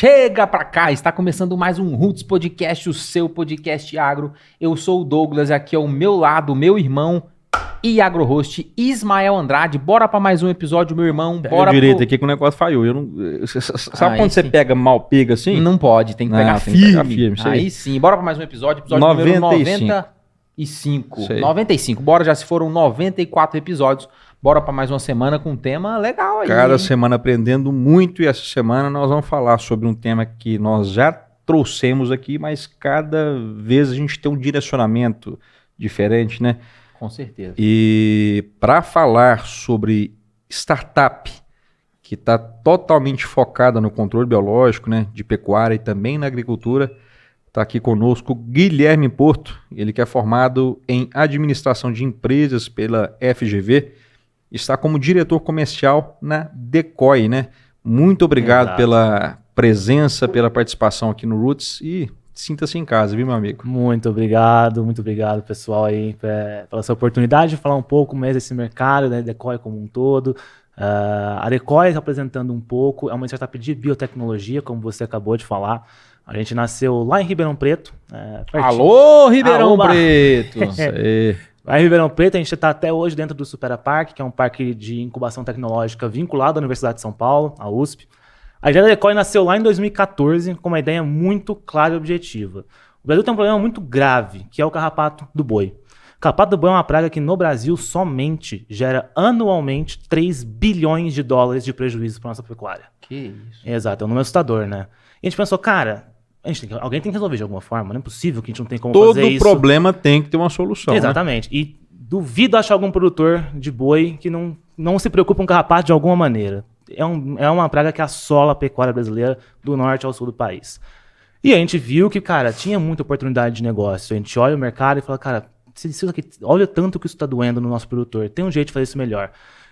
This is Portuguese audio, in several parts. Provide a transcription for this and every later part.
Chega pra cá, está começando mais um Roots Podcast, o seu podcast agro. Eu sou o Douglas e aqui ao meu lado, meu irmão e agro-host Ismael Andrade. Bora pra mais um episódio, meu irmão. Bora direito aqui que o negócio falhou. Sabe quando você pega mal pega assim? Não pode, tem que pegar tem que pegar firme. firme, Aí sim, bora pra mais um episódio número 95. Sei. 95, bora, já se foram 94 episódios. Bora pra mais uma semana com um tema legal aí. Cada semana aprendendo muito, e essa semana nós vamos falar sobre um tema que nós já trouxemos aqui, mas cada vez a gente tem um direcionamento diferente, né? Com certeza. E para falar sobre startup, que está totalmente focada no controle biológico, né, de pecuária e também na agricultura, está aqui conosco Guilherme Porto, ele que é formado em administração de empresas pela FGV, está como diretor comercial na Decoy, né? Muito obrigado Exato. pela presença, pela participação aqui no Roots e sinta-se em casa, viu, meu amigo? Muito obrigado, pessoal, aí, pela essa oportunidade de falar um pouco mais desse mercado, né, Decoy como um todo. A Decoy, apresentando um pouco, é uma startup de biotecnologia, como você acabou de falar. A gente nasceu lá em Ribeirão Preto. Pertinho. Alô, Ribeirão Aoba! Preto! Isso aí. Lá em Ribeirão Preto, a gente está até hoje dentro do Supera Park, que é um parque de incubação tecnológica vinculado à Universidade de São Paulo, à USP. A ideia da Decoy nasceu lá em 2014 com uma ideia muito clara e objetiva. O Brasil tem um problema muito grave, que é o carrapato do boi. O carrapato do boi é uma praga que no Brasil somente gera anualmente 3 bilhões de dólares de prejuízo para nossa pecuária. Que isso. Exato, é um número assustador, né? E a gente pensou, cara, alguém tem que resolver de alguma forma, não é possível que a gente não tenha como Todo fazer isso. problema tem que ter uma solução. Exatamente. Né? E duvido achar algum produtor de boi que não se preocupe com carrapato de alguma maneira. É uma praga que assola a pecuária brasileira do norte ao sul do país. E a gente viu que, cara, tinha muita oportunidade de negócio. A gente olha o mercado e fala, cara, isso aqui, olha tanto que isso está doendo no nosso produtor. Tem um jeito de fazer isso melhor.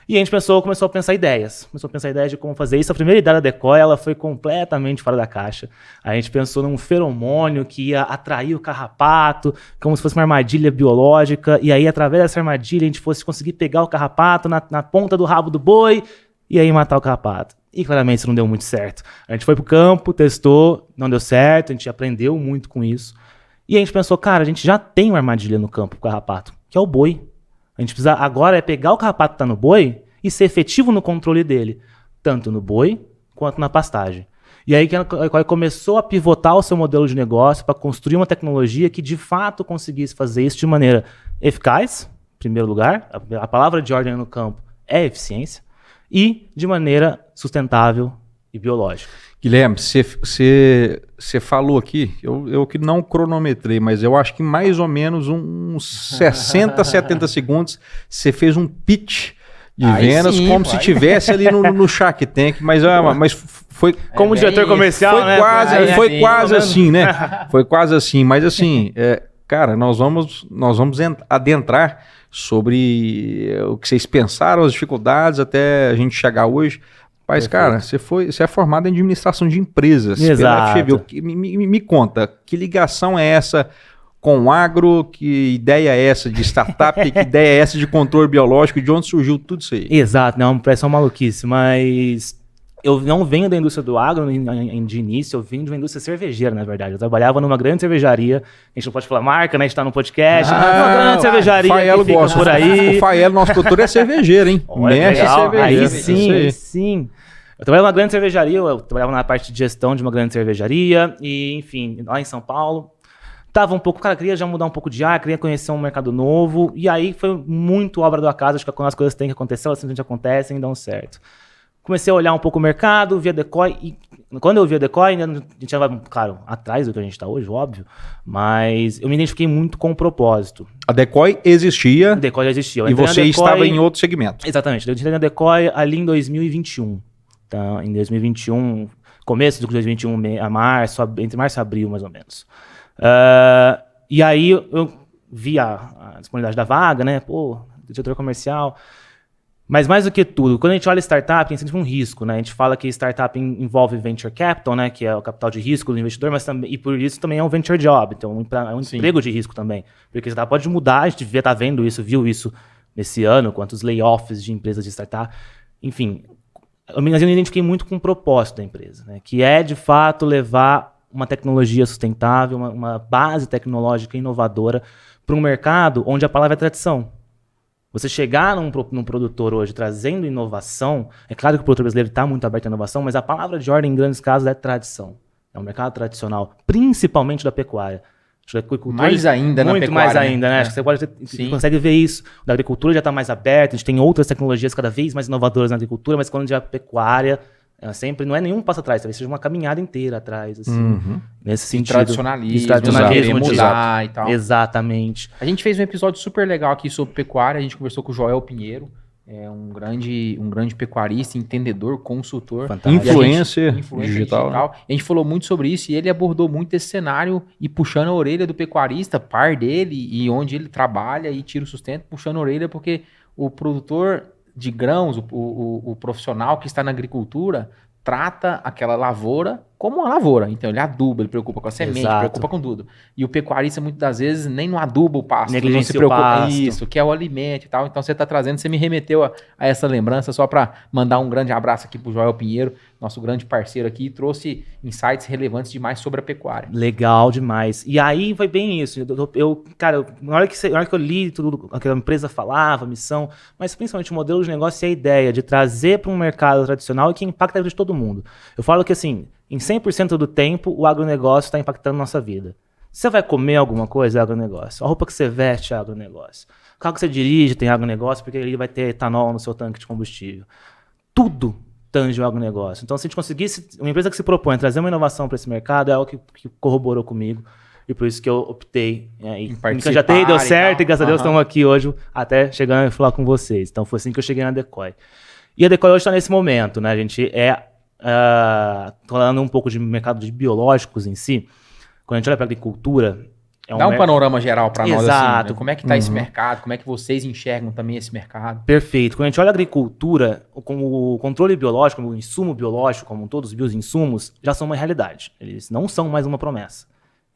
E a gente começou a pensar ideias. Começou a pensar ideias de como fazer isso. A primeira ideia da Decoy, ela foi completamente fora da caixa. A gente pensou num feromônio que ia atrair o carrapato, como se fosse uma armadilha biológica. E aí, através dessa armadilha, a gente fosse conseguir pegar o carrapato na ponta do rabo do boi e aí matar o carrapato. E claramente isso não deu muito certo. A gente foi pro campo, testou, não deu certo, a gente aprendeu muito com isso. E a gente pensou, cara, a gente já tem uma armadilha no campo pro carrapato, que é o boi. A gente precisa agora pegar o carrapato que está no boi e ser efetivo no controle dele, tanto no boi quanto na pastagem. E aí que a começou a pivotar o seu modelo de negócio para construir uma tecnologia que de fato conseguisse fazer isso de maneira eficaz, em primeiro lugar, a palavra de ordem no campo é eficiência, e de maneira sustentável e biológica. Guilherme, você falou aqui, eu que não cronometrei, mas eu acho que mais ou menos uns 60, 70 segundos, você fez um pitch de vendas sim, como vai. se tivesse ali no Shark Tank, mas foi Como diretor comercial, foi né? quase, quase assim, né? Foi quase assim, mas assim, cara, nós vamos adentrar sobre o que vocês pensaram, as dificuldades até a gente chegar hoje. Mas, cara, você é formado em administração de empresas pela FGV. Me conta, que ligação é essa com o agro? Que ideia é essa de startup? Que ideia é essa de controle biológico? De onde surgiu tudo isso aí? Exato, não, parece uma maluquice, mas eu não venho da indústria do agro de início, eu vim de uma indústria cervejeira, na verdade. Eu trabalhava numa grande cervejaria, a gente não pode falar marca, né? A gente tá no podcast, uma grande cervejaria Faelo que fica gosta. por aí. O Faelo, nosso doutor, é cervejeiro, hein? Olha, Mestre legal. cervejeiro. Aí sim. Eu trabalhava numa grande cervejaria, eu trabalhava na parte de gestão de uma grande cervejaria, e enfim, lá em São Paulo. Tava um pouco, cara, queria já mudar um pouco de ar, queria conhecer um mercado novo, e aí foi muito obra do acaso, acho que quando as coisas têm que acontecer, elas simplesmente acontecem e dão certo. Comecei a olhar um pouco o mercado, vi a Decoy, e quando eu vi a Decoy, ainda a gente estava, claro, atrás do que a gente está hoje, óbvio, mas eu me identifiquei muito com o propósito. A Decoy existia A Decoy já existia. e você estava em outro segmento. Exatamente, eu entrei na Decoy ali em 2021. Então, em 2021, começo de 2021, entre março e abril, mais ou menos. E aí eu vi a disponibilidade da vaga, né? Pô, diretor comercial. Mas mais do que tudo, quando a gente olha startup, tem sempre um risco, né? A gente fala que startup envolve venture capital, né? Que é o capital de risco do investidor, mas também, e por isso também é um venture job, então é um emprego de risco também. Porque a startup pode mudar, a gente devia estar vendo isso, viu isso nesse ano, quantos layoffs de empresas de startup. Enfim, eu me identifiquei muito com o propósito da empresa, né? Que é, de fato, levar uma tecnologia sustentável, uma base tecnológica inovadora para um mercado onde a palavra é tradição. Você chegar num produtor hoje trazendo inovação, é claro que o produtor brasileiro está muito aberto à inovação, mas a palavra de ordem, em grandes casos, é tradição. É um mercado tradicional, principalmente da pecuária. Acho que a agricultura, mais ainda na pecuária. Muito mais ainda, né? Acho que você consegue ver isso. Da agricultura já está mais aberta, a gente tem outras tecnologias cada vez mais inovadoras na agricultura, mas quando a pecuária, sempre não é nenhum passo atrás, talvez seja uma caminhada inteira atrás, assim, nesse sentido. Tradicionalismo mudar e tal. Exatamente. A gente fez um episódio super legal aqui sobre pecuária, a gente conversou com o Joel Pinheiro, um grande pecuarista, entendedor, consultor. Influencer digital. A gente falou muito sobre isso e ele abordou muito esse cenário e puxando a orelha do pecuarista, par dele e onde ele trabalha e tira o sustento, puxando a orelha porque o produtor de grãos, o profissional que está na agricultura, trata aquela lavoura como uma lavoura. Então ele aduba, ele preocupa com a semente, preocupa com tudo. E o pecuarista, muitas das vezes, nem no aduba o pasto, não se preocupa com isso, que é o alimento e tal. Então você está trazendo, você me remeteu a essa lembrança só para mandar um grande abraço aqui pro Joel Pinheiro, nosso grande parceiro aqui, e trouxe insights relevantes demais sobre a pecuária. Legal demais. E aí foi bem isso. Cara, na hora que eu li tudo que a empresa falava, a missão, mas principalmente o modelo de negócio e a ideia de trazer para um mercado tradicional e que impacta a vida de todo mundo. Eu falo que assim, em 100% do tempo, o agronegócio está impactando a nossa vida. Você vai comer alguma coisa, é agronegócio. A roupa que você veste é agronegócio. O carro que você dirige tem agronegócio, porque ele vai ter etanol no seu tanque de combustível. Tudo tange o agronegócio. Então, se a gente conseguisse, uma empresa que se propõe a trazer uma inovação para esse mercado, é algo que corroborou comigo. E por isso que eu optei em candidatei, deu certo, e graças a Deus estamos aqui hoje, até chegando a falar com vocês. Então, foi assim que eu cheguei na Decoy. E a Decoy hoje está nesse momento, né? A gente falando um pouco de mercado de biológicos em si, quando a gente olha para a agricultura... Dá um panorama geral para nós, assim, né? Como é que está esse mercado, como é que vocês enxergam também esse mercado? Perfeito. Quando a gente olha a agricultura, como o controle biológico, o insumo biológico, como todos os bioinsumos, já são uma realidade. Eles não são mais uma promessa.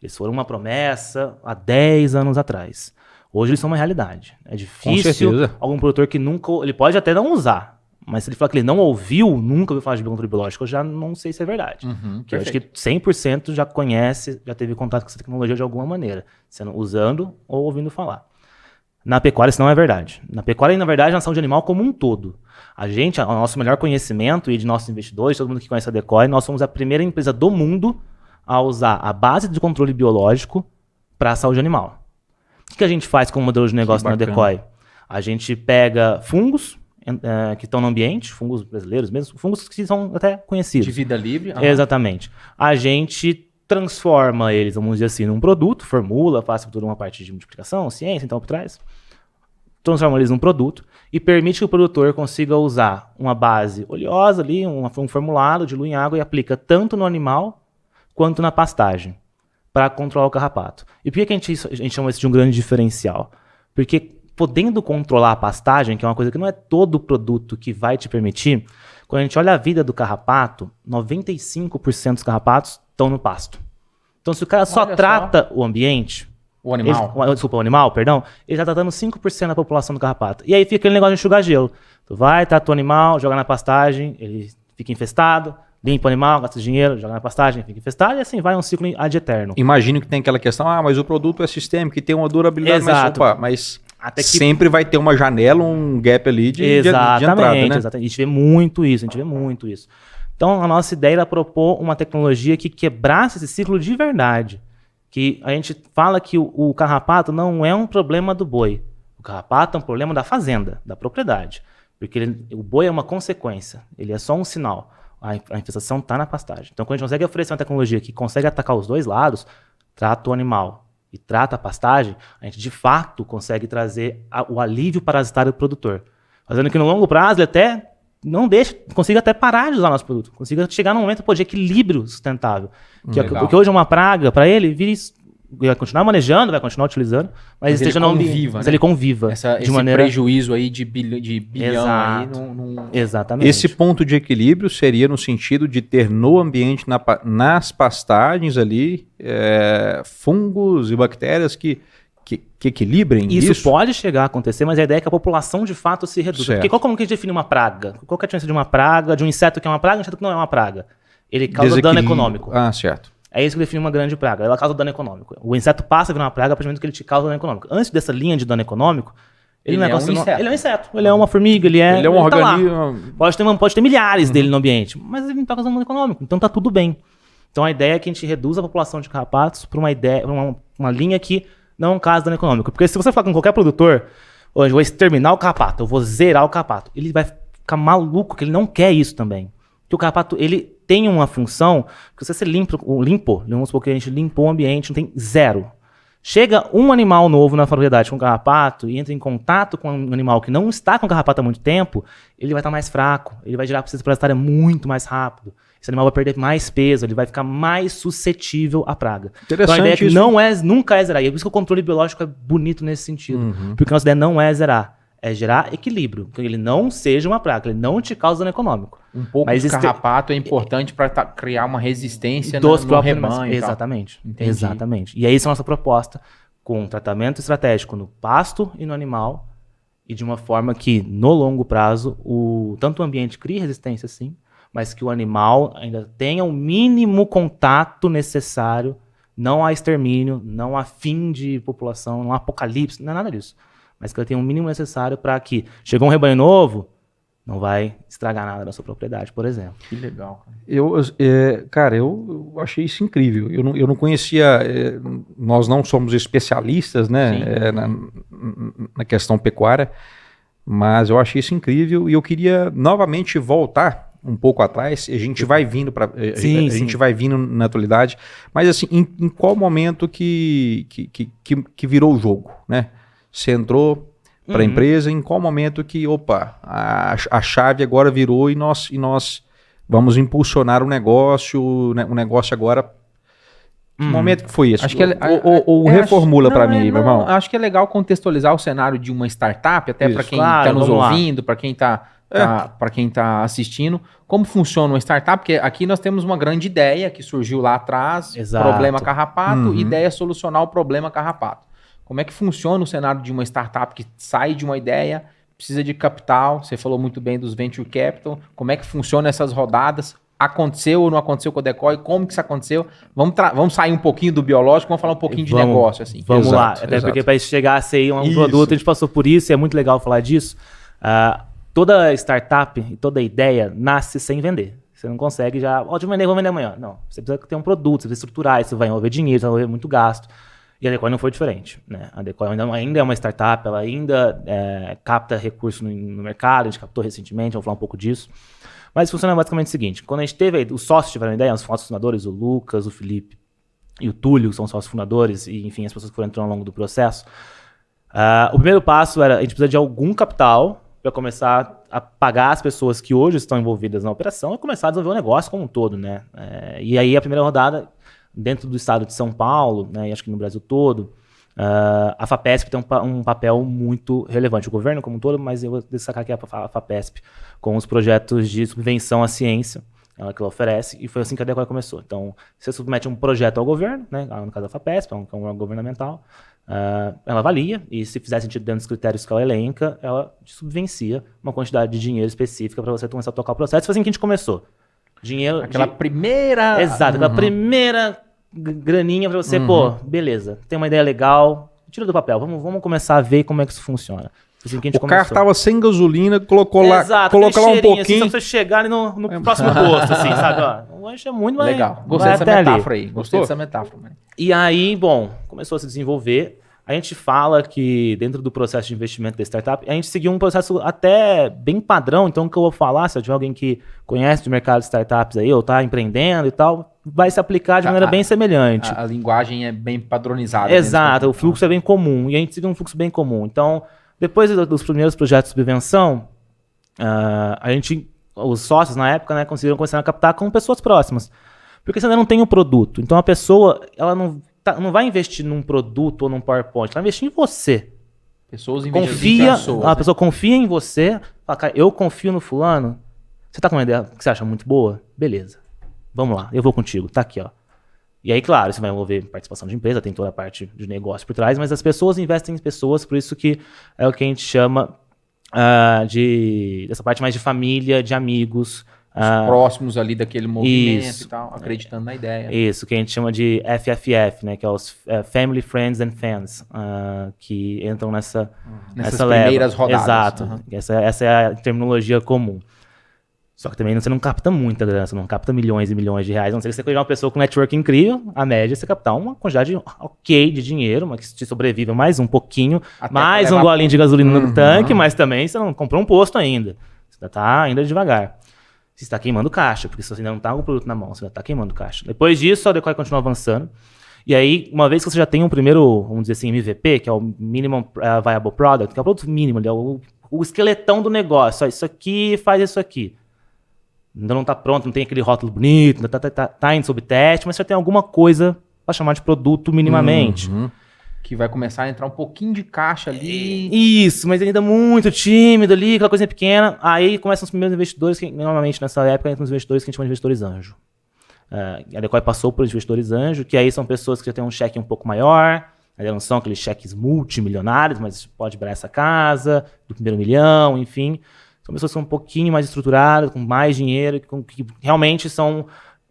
Eles foram uma promessa há 10 anos atrás. Hoje eles são uma realidade. É difícil algum produtor que nunca... Ele pode até não usar, mas se ele falar que ele não ouviu, nunca ouviu falar de biocontrole biológico, eu já não sei se é verdade. Porque eu acho que 100% já conhece, já teve contato com essa tecnologia de alguma maneira, sendo usando ou ouvindo falar. Na pecuária isso não é verdade. Na pecuária, na verdade, na saúde animal como um todo. O nosso melhor conhecimento e de nossos investidores, todo mundo que conhece a Decoy, nós somos a primeira empresa do mundo a usar a base de controle biológico para a saúde animal. O que a gente faz com o modelo de negócio na Decoy? A gente pega fungos, que estão no ambiente, fungos brasileiros mesmo, fungos que são até conhecidos. De vida livre. Exatamente. A gente transforma eles, vamos dizer assim, num produto, formula, passa por toda uma parte de multiplicação, ciência, então por trás, transforma eles num produto e permite que o produtor consiga usar uma base oleosa ali, um formulado, dilui em água e aplica tanto no animal quanto na pastagem, para controlar o carrapato. E por que a gente chama isso de um grande diferencial? Porque podendo controlar a pastagem, que é uma coisa que não é todo produto que vai te permitir, quando a gente olha a vida do carrapato, 95% dos carrapatos estão no pasto. Então, se o cara só trata o ambiente... O animal. Desculpa, o animal, perdão. Ele está tratando 5% da população do carrapato. E aí fica aquele negócio de enxugar gelo. Tu vai, trata o animal, joga na pastagem, ele fica infestado, limpa o animal, gasta dinheiro, joga na pastagem, fica infestado, e assim vai um ciclo ad eterno. Imagino que tem aquela questão, mas o produto é sistêmico, que tem uma durabilidade, mas até que... sempre vai ter uma janela, um gap ali de entrada, né? Exatamente. A gente vê muito isso, Então, a nossa ideia era propor uma tecnologia que quebrasse esse ciclo de verdade. Que a gente fala que o carrapato não é um problema do boi. O carrapato é um problema da fazenda, da propriedade. Porque o boi é uma consequência, ele é só um sinal. A infestação está na pastagem. Então, quando a gente consegue oferecer uma tecnologia que consegue atacar os dois lados, trata o animal e trata a pastagem, a gente de fato consegue trazer o alívio parasitário do produtor. Fazendo que no longo prazo ele até consiga até parar de usar nosso produto, consiga chegar num momento de equilíbrio sustentável. Porque hoje é uma praga para ele, vai continuar manejando, vai continuar utilizando, mas esteja no ambiente, mas ele conviva. Esse prejuízo aí de bilhão aí Exatamente. Esse ponto de equilíbrio seria no sentido de ter no ambiente, nas pastagens ali, fungos e bactérias que que equilibrem isso? Isso pode chegar a acontecer, mas a ideia é que a população de fato se reduza. Certo. Porque como que a gente define uma praga? Qual que é a diferença de uma praga, de um inseto que é uma praga e um inseto que não é uma praga? Ele causa dano econômico. Ah, certo. É isso que define uma grande praga. Ela causa dano econômico. O inseto passa a virar uma praga a partir do momento que ele te causa dano econômico. Antes dessa linha de dano econômico, ele não é um inseto. Ele é um inseto. Ele é uma formiga, ele é um tá lá. organismo. Pode ter milhares dele no ambiente, mas ele não está causando dano econômico. Então tá tudo bem. Então a ideia é que a gente reduza a população de carrapatos para uma linha que não causa dano econômico. Porque se você falar com qualquer produtor, hoje eu vou exterminar o carrapato, eu vou zerar o carrapato, ele vai ficar maluco, que ele não quer isso também. Porque o carrapato, ele tem uma função que se você limpou, vamos supor que a gente limpou o ambiente, não tem zero. Chega um animal novo na propriedade com carrapato e entra em contato com um animal que não está com carrapato há muito tempo, ele vai estar mais fraco, ele vai gerar processo parasitário muito mais rápido. Esse animal vai perder mais peso, ele vai ficar mais suscetível à praga. Então a ideia é que nunca é zerar. E é por isso que o controle biológico é bonito nesse sentido. Porque a nossa ideia não é zerar. É gerar equilíbrio. Que ele não seja uma praga, que ele não te cause dano econômico. Um pouco de carrapato é importante para criar uma resistência no rebanho. Exatamente. Exatamente. E aí essa é a nossa proposta, com um tratamento estratégico no pasto e no animal, e de uma forma que, no longo prazo, tanto o ambiente crie resistência, sim, mas que o animal ainda tenha o mínimo contato necessário, não há extermínio, não há fim de população, não há apocalipse, não é nada disso. Mas que ele tenha o mínimo necessário para que, chegou um rebanho novo, não vai estragar nada na sua propriedade, por exemplo. Que legal. Cara, eu achei isso incrível. Eu não conhecia, nós não somos especialistas, né, na questão pecuária, mas eu achei isso incrível e eu queria novamente voltar um pouco atrás. A gente vai vindo gente vai vindo na atualidade, mas assim, em qual momento que virou o jogo, né? Você entrou para a empresa, em qual momento que, a chave agora virou e nós vamos impulsionar o negócio, né, o negócio agora. Que momento que foi esse? Acho que reformula para mim, meu irmão. Acho que é legal contextualizar o cenário de uma startup, até para quem está nos ouvindo, para quem está assistindo, como funciona uma startup, porque aqui nós temos uma grande ideia que surgiu lá atrás, problema carrapato, ideia é solucionar o problema carrapato. Como é que funciona o cenário de uma startup que sai de uma ideia, precisa de capital? Você falou muito bem dos venture capital. Como é que funciona essas rodadas? Aconteceu ou não aconteceu com a Decoy? Como que isso aconteceu? Vamos sair um pouquinho do biológico, vamos falar um pouquinho de negócio. Assim. Vamos lá. Até porque para chegar a ser um produto, a gente passou por isso e é muito legal falar disso. Toda startup e toda ideia nasce sem vender. Você não consegue já, vou vender amanhã. Não, você precisa ter um produto, você precisa estruturar, isso vai envolver dinheiro, vai envolver muito gasto. E a Decoy não foi diferente, né? A Decoy ainda é uma startup, ela ainda capta recursos no mercado, a gente captou recentemente, vamos falar um pouco disso. Mas funciona basicamente o seguinte, quando a gente teve, os sócios tiveram ideia, os sócios fundadores, o Lucas, o Felipe e o Túlio, que são sócios fundadores, e enfim, as pessoas que foram entrando ao longo do processo, o primeiro passo era, a gente precisa de algum capital para começar a pagar as pessoas que hoje estão envolvidas na operação e começar a desenvolver o negócio como um todo, né? E aí a primeira rodada, dentro do estado de São Paulo, né, e acho que no Brasil todo, a FAPESP tem um papel muito relevante. O governo como um todo, mas eu vou destacar aqui a FAPESP com os projetos de subvenção à ciência que ela oferece, e foi assim que a Decoy começou. Então, você submete um projeto ao governo, né, no caso da FAPESP, que é um órgão governamental, ela avalia, e se fizer sentido dentro dos critérios que ela elenca, ela subvencia uma quantidade de dinheiro específica para você começar a tocar o processo. Foi assim que a gente começou. Primeira... Exato, aquela primeira graninha pra você, beleza, tem uma ideia legal, tira do papel, vamos começar a ver como é que isso funciona. Assim que a gente começou. Carro tava sem gasolina, colocou lá um pouquinho. Assim, só pra você chegar ali no próximo posto, assim, sabe? Ó, o lanche é muito mais... Legal, gostei dessa metáfora aí, gostei dessa metáfora. Né? E aí, começou a se desenvolver. A gente fala que dentro do processo de investimento da startup, a gente seguiu um processo até bem padrão. Então, o que eu vou falar, se eu tiver alguém que conhece do mercado de startups aí, ou está empreendendo e tal, vai se aplicar de maneira bem semelhante. A linguagem é bem padronizada. Exato, o fluxo é bem comum. E a gente seguiu um fluxo bem comum. Então, depois dos primeiros projetos de subvenção, os sócios na época, né, conseguiram começar a captar com pessoas próximas. Porque você ainda não tem o produto. Então, a pessoa, ela não vai investir num produto ou num PowerPoint, ela vai investir em você. Pessoas investem em pessoas. A pessoa confia em você, fala, cara, eu confio no fulano. Você tá com uma ideia que você acha muito boa? Beleza. Vamos lá, eu vou contigo. Tá aqui, ó. E aí, claro, isso vai envolver participação de empresa, tem toda a parte de negócio por trás, mas as pessoas investem em pessoas, por isso que é o que a gente chama dessa parte mais de família, de amigos. Os próximos ali daquele movimento Isso. e tal, acreditando na ideia. Isso, que a gente chama de FFF, né? Que é os Family, Friends and Fans, que entram nessas primeiras leva. rodadas. Exato. Uhum. Essa é a terminologia comum. Só que também você não capta muita grana, você não capta milhões e milhões de reais. A não ser que você seja uma pessoa com network incrível, a média é você captar uma quantidade ok de dinheiro, mas que te sobreviva mais um pouquinho, Até mais um golinho de gasolina no tanque, mas também você não comprou um posto ainda. Você está ainda devagar. Você está queimando caixa, porque você ainda não está com o produto na mão, você ainda está queimando caixa. Depois disso, a Decoy continua avançando. E aí, uma vez que você já tem um primeiro, vamos dizer assim, MVP, que é o Minimum Viable Product, que é o produto mínimo, é o esqueletão do negócio. Ó, isso aqui faz isso aqui. Ainda não está pronto, não tem aquele rótulo bonito, ainda tá indo sob teste, mas já tem alguma coisa para chamar de produto minimamente. Que vai começar a entrar um pouquinho de caixa ali. Isso, mas ainda muito tímido ali, aquela coisinha pequena. Aí começam os primeiros investidores, que normalmente nessa época entram os investidores que a gente chama de investidores anjo. A Decoy passou por investidores anjo, que aí são pessoas que já têm um cheque um pouco maior, aí não são aqueles cheques multimilionários, mas pode virar essa casa, do primeiro milhão, enfim. São pessoas que são um pouquinho mais estruturadas, com mais dinheiro, que realmente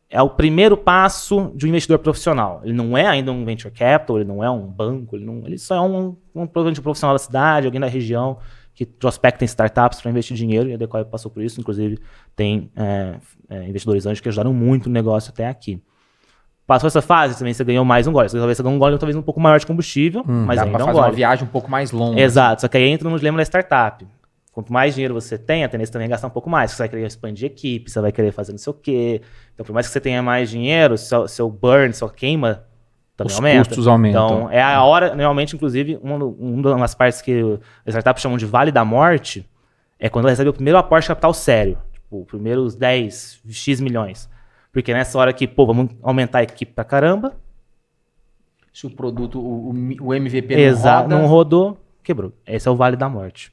é o primeiro passo de um investidor profissional. Ele não é ainda um venture capital, ele não é um banco, ele só é um profissional da cidade, alguém da região que prospecta em startups para investir dinheiro, e a Decoy passou por isso. Inclusive, tem investidores anjos que ajudaram muito o negócio até aqui. Passou essa fase, também você ganhou mais um gole. Talvez você ganhou um gole talvez um pouco maior de combustível, mas dá ainda pra é um fazer gole. uma viagem um pouco mais longa. Exato, só que aí entra no dilema da startup. Quanto mais dinheiro você tem, a tendência também é gastar um pouco mais. Você vai querer expandir equipe, você vai querer fazer não sei o quê. Então, por mais que você tenha mais dinheiro, seu burn, sua queima também Os aumenta. custos aumentam. Então, é a hora, normalmente, inclusive, uma das partes que as startups chamam de Vale da Morte é quando ela recebe o primeiro aporte de capital sério. Tipo, primeiros 10, X milhões. Porque nessa hora que, vamos aumentar a equipe pra caramba. Se o produto, o MVP não rodou, quebrou. Esse é o Vale da Morte.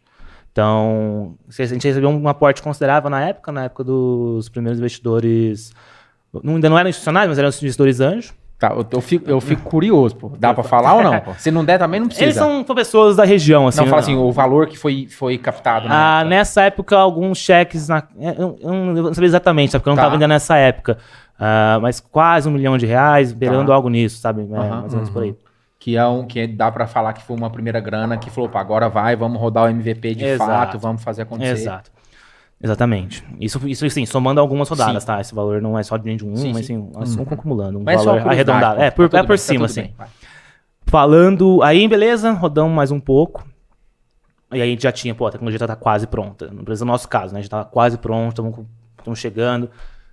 Então, a gente recebeu um aporte considerável na época dos primeiros investidores, ainda não eram institucionais, mas eram investidores anjos. Tá, eu fico curioso, pô. Dá pra falar ou não? Pô? Se não der, também não precisa. Eles são pessoas da região, assim. Não, fala assim, o valor que foi captado na época. Nessa época, alguns cheques, eu não sabia exatamente, sabe, porque eu não estava ainda nessa época, mas quase R$1 milhão, beirando algo nisso, sabe, mais ou menos por aí. Que dá pra falar que foi uma primeira grana que falou, pá, agora vamos rodar o MVP de fato, vamos fazer acontecer. Exato. Exatamente. Isso sim, somando algumas rodadas, tá? Esse valor não é só de um, mas sim, nós vamos acumulando um mas valor arredondado. Por cima, assim. Falando, aí beleza, rodamos mais um pouco. E aí a gente já tinha, a tecnologia tá quase pronta. Não precisa do nosso caso, né? A gente tava quase pronto, estamos chegando,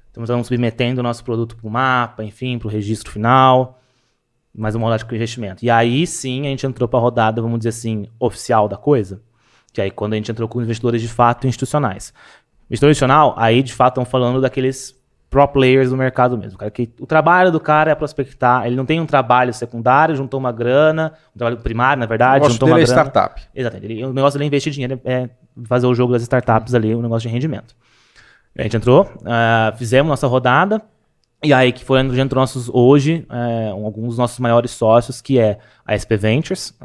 estamos submetendo o nosso produto pro mapa, enfim, pro registro final. Mais uma rodada de investimento. E aí sim a gente entrou para a rodada, vamos dizer assim, oficial da coisa. Que aí quando a gente entrou com investidores de fato institucionais. Investidor institucional, aí de fato estão falando daqueles pro players do mercado mesmo. O trabalho do cara é prospectar, ele não tem um trabalho secundário, juntou uma grana, um trabalho primário, na verdade, juntou uma grana. Startup. Exatamente. O negócio dele é investir dinheiro, é fazer o jogo das startups ali, um negócio de rendimento. A gente entrou, fizemos nossa rodada. E aí que foi onde entrou hoje alguns dos nossos maiores sócios, que é a SP Ventures.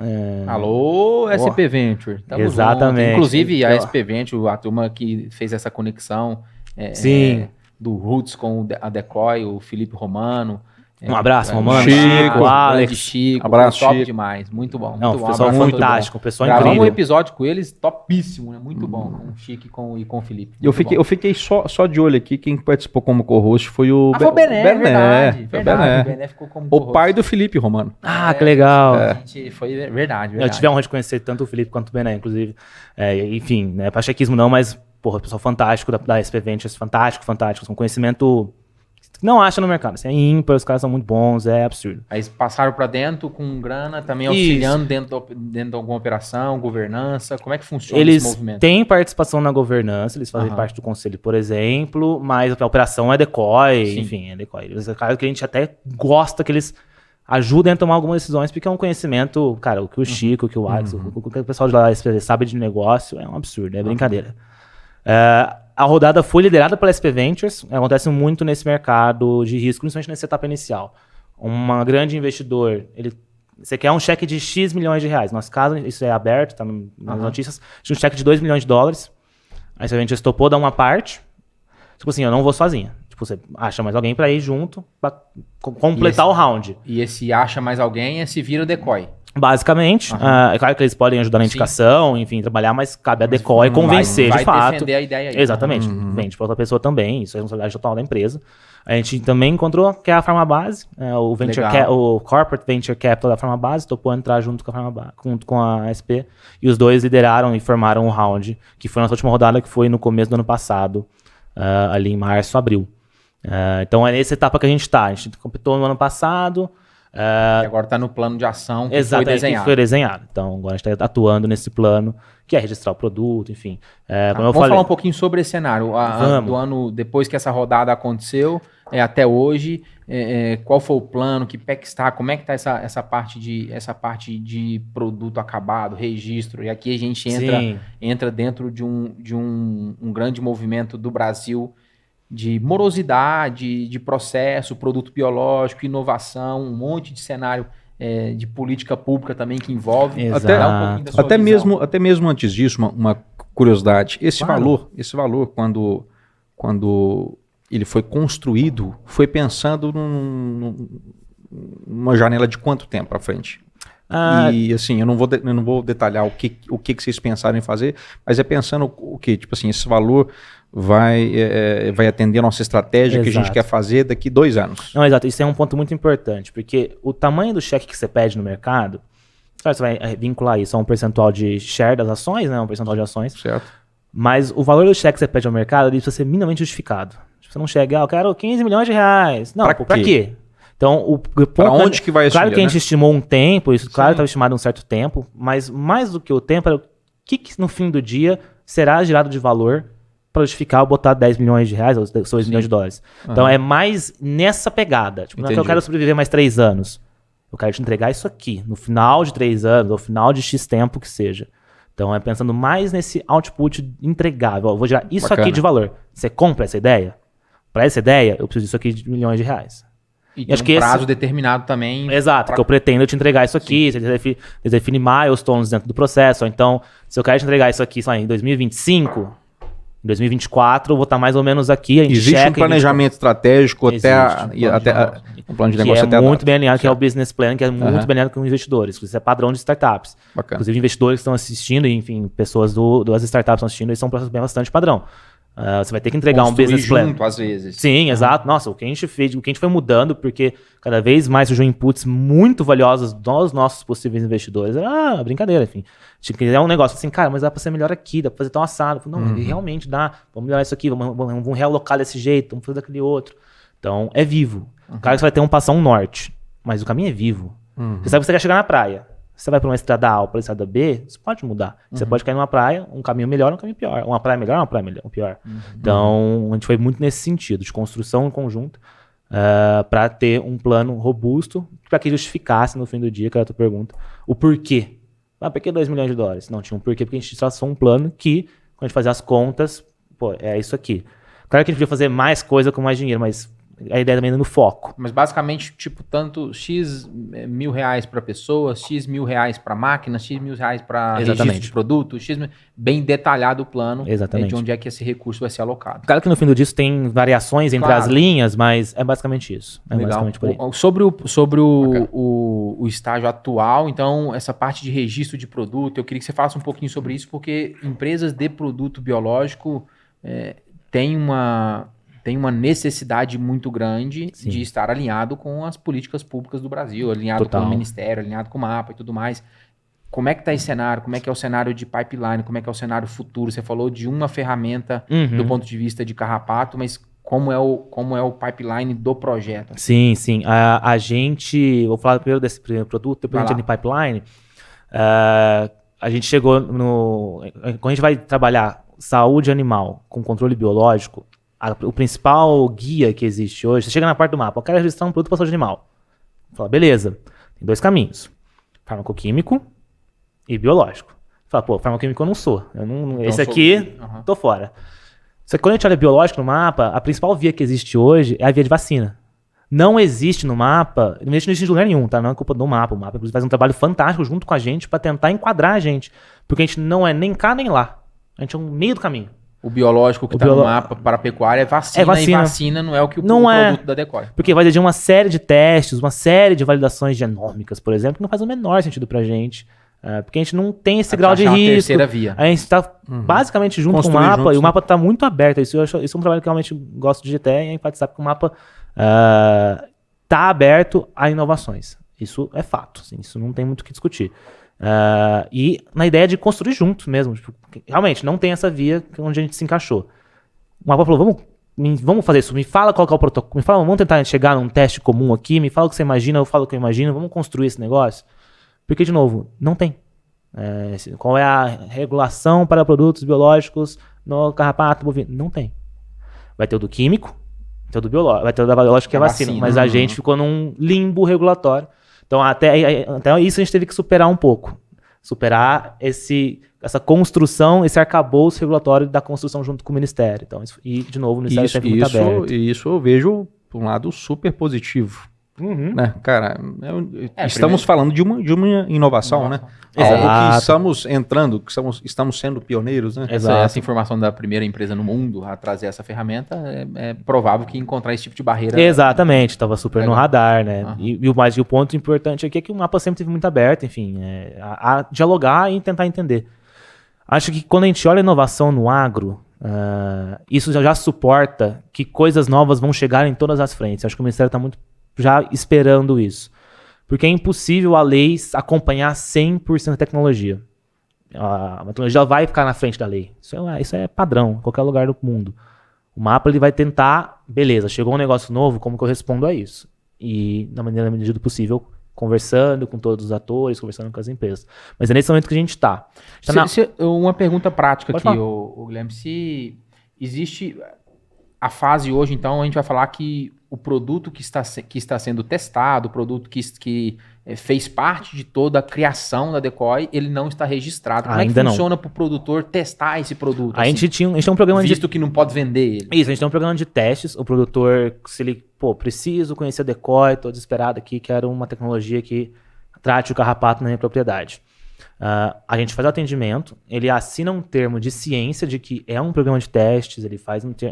Alô, SP Venture. Tamo exatamente. Junto. Inclusive, a SP Venture, a turma que fez essa conexão do Roots com a Decoy, o Felipe Romano. Um abraço, Romano, Chico, Alex, Chico. Abraço, top Chico. demais. Muito bom. Não, muito pessoal fantástico, pessoal incrível. Gravamos um incrível. episódio com eles, topíssimo, né? Muito bom, com o Chico e com o Felipe. Eu fiquei só de olho aqui, quem participou como co-host foi o foi o Bené, verdade. O Bené ficou como o pai do Felipe Romano. Que legal. Foi verdade. Eu tive a honra de conhecer tanto o Felipe quanto o Bené, inclusive. Enfim, não é pachequismo não, mas, pessoal fantástico da SP Ventures, fantástico. Um conhecimento que não acha no mercado. Assim, é ímpar, os caras são muito bons, é absurdo. Aí passaram para dentro com grana, também auxiliando dentro de alguma operação, governança. Como é que funciona esse movimento? Eles têm participação na governança, eles fazem parte do conselho, por exemplo, mas a operação é Decoy, enfim, é Decoy. Eles é claro que a gente até gosta que eles ajudem a tomar algumas decisões, porque é um conhecimento, cara, o que o Chico, o que o Alex, o que o pessoal de lá sabe de negócio, é um absurdo, é brincadeira. A rodada foi liderada pela SP Ventures, acontece muito nesse mercado de risco, principalmente nessa etapa inicial, um grande investidor, você quer um cheque de X milhões de reais. No nosso caso, isso é aberto, tá nas notícias. Tinha um cheque de 2 milhões de dólares. Aí a gente topou dar uma parte. Tipo assim, eu não vou sozinha. Tipo, você acha mais alguém pra ir junto, pra completar o round. E esse acha mais alguém, esse vira o decoy. Basicamente. É claro que eles podem ajudar na indicação, enfim, trabalhar, mas cabe a decoy convencer de fato. Vai defender a ideia aí. Exatamente. Vende pra outra pessoa também. Isso é responsabilidade total da empresa. A gente também encontrou que é a Farmabase, o Corporate Venture Capital da Farmabase, topou entrar junto com a Farmabase, junto com a SP, e os dois lideraram e formaram um round, que foi a nossa última rodada, que foi no começo do ano passado, ali em março, abril. Então é nessa etapa que a gente está. A gente completou no ano passado. E agora está no plano de ação que foi desenhado. Que foi desenhado. Então agora a gente está atuando nesse plano, que é registrar o produto, enfim. Vamos falar um pouquinho sobre esse cenário. Do ano, depois que essa rodada aconteceu, até hoje, qual foi o plano, que pé que está, como é que está essa parte de produto acabado, registro, e aqui a gente entra dentro de um grande movimento do Brasil de morosidade, de processo, produto biológico, inovação, um monte de cenário de política pública também que envolve. Até mesmo antes disso, uma curiosidade. Esse valor, quando ele foi construído, foi pensando numa janela de quanto tempo para frente? E assim, eu não vou detalhar o que vocês pensaram em fazer, mas é pensando o quê? Tipo assim, esse valor vai atender a nossa estratégia que a gente quer fazer daqui 2 anos. Não, exato. Isso é um ponto muito importante, porque o tamanho do cheque que você pede no mercado, claro, você vai vincular isso a um percentual de share das ações, né? Um percentual de ações. Certo. Mas o valor do cheque que você pede ao mercado, ele precisa ser minimamente justificado. Você não chega, eu quero 15 milhões de reais. Não, pra quê? Então, o ponto para onde que vai claro que a gente estimou um tempo, isso claro estava estimado um certo tempo, mas mais do que o tempo, era o que no fim do dia será gerado de valor para justificar eu botar 10 milhões de reais ou 2 milhões de dólares. Então, é mais nessa pegada. Tipo, não é que eu quero sobreviver mais 3 anos. Eu quero te entregar isso aqui, no final de 3 anos, ou final de X tempo que seja. Então, é pensando mais nesse output entregável. Eu vou gerar isso aqui de valor. Você compra essa ideia? Para essa ideia, eu preciso disso aqui de milhões de reais. E tem um prazo determinado também. Exato, que eu pretendo te entregar isso aqui. Você define milestones dentro do processo. Então, se eu quero te entregar isso aqui, sei lá, em 2025, em 2024, eu vou estar mais ou menos aqui. A gente existe um planejamento estratégico até um plano de negócio que é muito bem alinhado, que é o business plan, que é muito bem alinhado com investidores. Isso é padrão de startups. Bacana. Inclusive, investidores que estão assistindo, enfim, pessoas das startups estão assistindo, eles são processos bem bastante padrão. Você vai ter que entregar um business plan. Junto, às vezes. Sim, exato. Nossa, o que a gente fez, o que a gente foi mudando, porque cada vez mais surgiu inputs muito valiosos dos nossos possíveis investidores. Brincadeira, enfim. Tinha que criar um negócio assim, cara, mas dá pra ser melhor aqui, dá pra fazer tão assado. Não, realmente dá. Vamos melhorar isso aqui, vamos realocar desse jeito, vamos fazer daquele outro. Então, é vivo. Claro que você vai ter um norte, mas o caminho é vivo. Você sabe que você quer chegar na praia. Você vai para uma estrada A ou para uma estrada B, você pode mudar. Você pode cair numa praia, um caminho melhor, um caminho pior. Uma praia melhor, uma praia melhor, pior. Então, a gente foi muito nesse sentido, de construção em conjunto, para ter um plano robusto, para que justificasse no fim do dia, que era a tua pergunta, o porquê. Por que 2 milhões de dólares? Não, tinha um porquê, porque a gente traçou um plano que, quando a gente fazia as contas, é isso aqui. Claro que a gente podia fazer mais coisa com mais dinheiro, mas a ideia também é no foco. Mas basicamente, tipo, tanto X R$1.000 para pessoa, X R$1.000 para máquina, X R$1.000 para registro de produto, bem detalhado o plano de onde é que esse recurso vai ser alocado. Claro que no fim do dia tem variações entre as linhas, mas é basicamente isso. Legal. Basicamente por aí. Sobre o estágio atual, então, essa parte de registro de produto, eu queria que você falasse um pouquinho sobre isso, porque empresas de produto biológico têm uma necessidade muito grande de estar alinhado com as políticas públicas do Brasil, alinhado com o Ministério, alinhado com o mapa e tudo mais. Como é que está esse cenário? Como é que é o cenário de pipeline? Como é que é o cenário futuro? Você falou de uma ferramenta do ponto de vista de carrapato, mas como é o pipeline do projeto? Sim. A gente... Vou falar primeiro desse primeiro produto, depois a gente entra em pipeline. A gente chegou no... Quando a gente vai trabalhar saúde animal com controle biológico, o principal guia que existe hoje, você chega na parte do mapa, eu quero registrar um produto para saúde animal. Fala, beleza, tem 2 caminhos, farmacoquímico e biológico. Fala, farmacoquímico eu não sou, então esse aqui, tô fora. Só que quando a gente olha biológico no mapa, a principal via que existe hoje é a via de vacina. Não existe no mapa, não existe em lugar nenhum, tá? Não é culpa do mapa. O mapa, inclusive, faz um trabalho fantástico junto com a gente para tentar enquadrar a gente. Porque a gente não é nem cá nem lá. A gente é no meio do caminho. O biológico que está no mapa para a pecuária é vacina, e vacina não é o que o produto da Decoy. Porque vai exigir uma série de testes, uma série de validações genômicas, por exemplo, que não faz o menor sentido pra gente. Porque a gente não tem esse grau de risco. Terceira via. A gente está basicamente junto com o mapa, juntos, e o mapa está muito aberto. Isso é um trabalho que eu realmente gosto de ter e enfatizar, porque o mapa está aberto a inovações. Isso é fato, assim, isso não tem muito o que discutir. E na ideia de construir juntos mesmo. Tipo, realmente, não tem essa via onde a gente se encaixou. O mapa falou, vamos fazer isso, me fala qual que é o protocolo, me fala, vamos tentar chegar num teste comum aqui, me fala o que você imagina, eu falo o que eu imagino, vamos construir esse negócio. Porque, de novo, não tem. Qual é a regulação para produtos biológicos no carrapato bovino? Não tem. Vai ter o do químico, vai ter o do biológico, vai ter o da biológica que é vacina, mas a gente ficou num limbo regulatório. Então, até isso a gente teve que superar um pouco. Superar essa construção, esse arcabouço regulatório da construção junto com o Ministério. Então, e, de novo, o Ministério sempre muito aberto. Isso eu vejo por um lado super positivo. Né? Cara, estamos falando de uma inovação, né? Algo que estamos entrando, que estamos sendo pioneiros, né? Essa informação da primeira empresa no mundo a trazer essa ferramenta, é provável que encontrar esse tipo de barreira... Exatamente, estava super no radar, né? E o ponto importante aqui é que o mapa sempre teve muito aberto, enfim, a dialogar e tentar entender. Acho que quando a gente olha a inovação no agro, isso já suporta que coisas novas vão chegar em todas as frentes. Acho que o Ministério está muito já esperando isso. Porque é impossível a lei acompanhar 100% da tecnologia. A tecnologia vai ficar na frente da lei. Isso é padrão, em qualquer lugar do mundo. O mapa ele vai tentar, beleza, chegou um negócio novo, como que eu respondo a isso? E, na medida do possível, conversando com todos os atores, conversando com as empresas. Mas é nesse momento que a gente está. Uma pergunta prática aqui, Guilherme. Se existe a fase hoje, então, a gente vai falar que o produto que está sendo testado, o produto que fez parte de toda a criação da Decoy, ele não está registrado. Como ainda é que funciona para o produtor testar esse produto? A gente tem um programa visto que não pode vender ele. Isso, a gente tem um programa de testes. O produtor, se ele, preciso conhecer a Decoy, estou desesperado aqui, quero uma tecnologia que trate o carrapato na minha propriedade. A gente faz o atendimento, ele assina um termo de ciência de que é um programa de testes, ele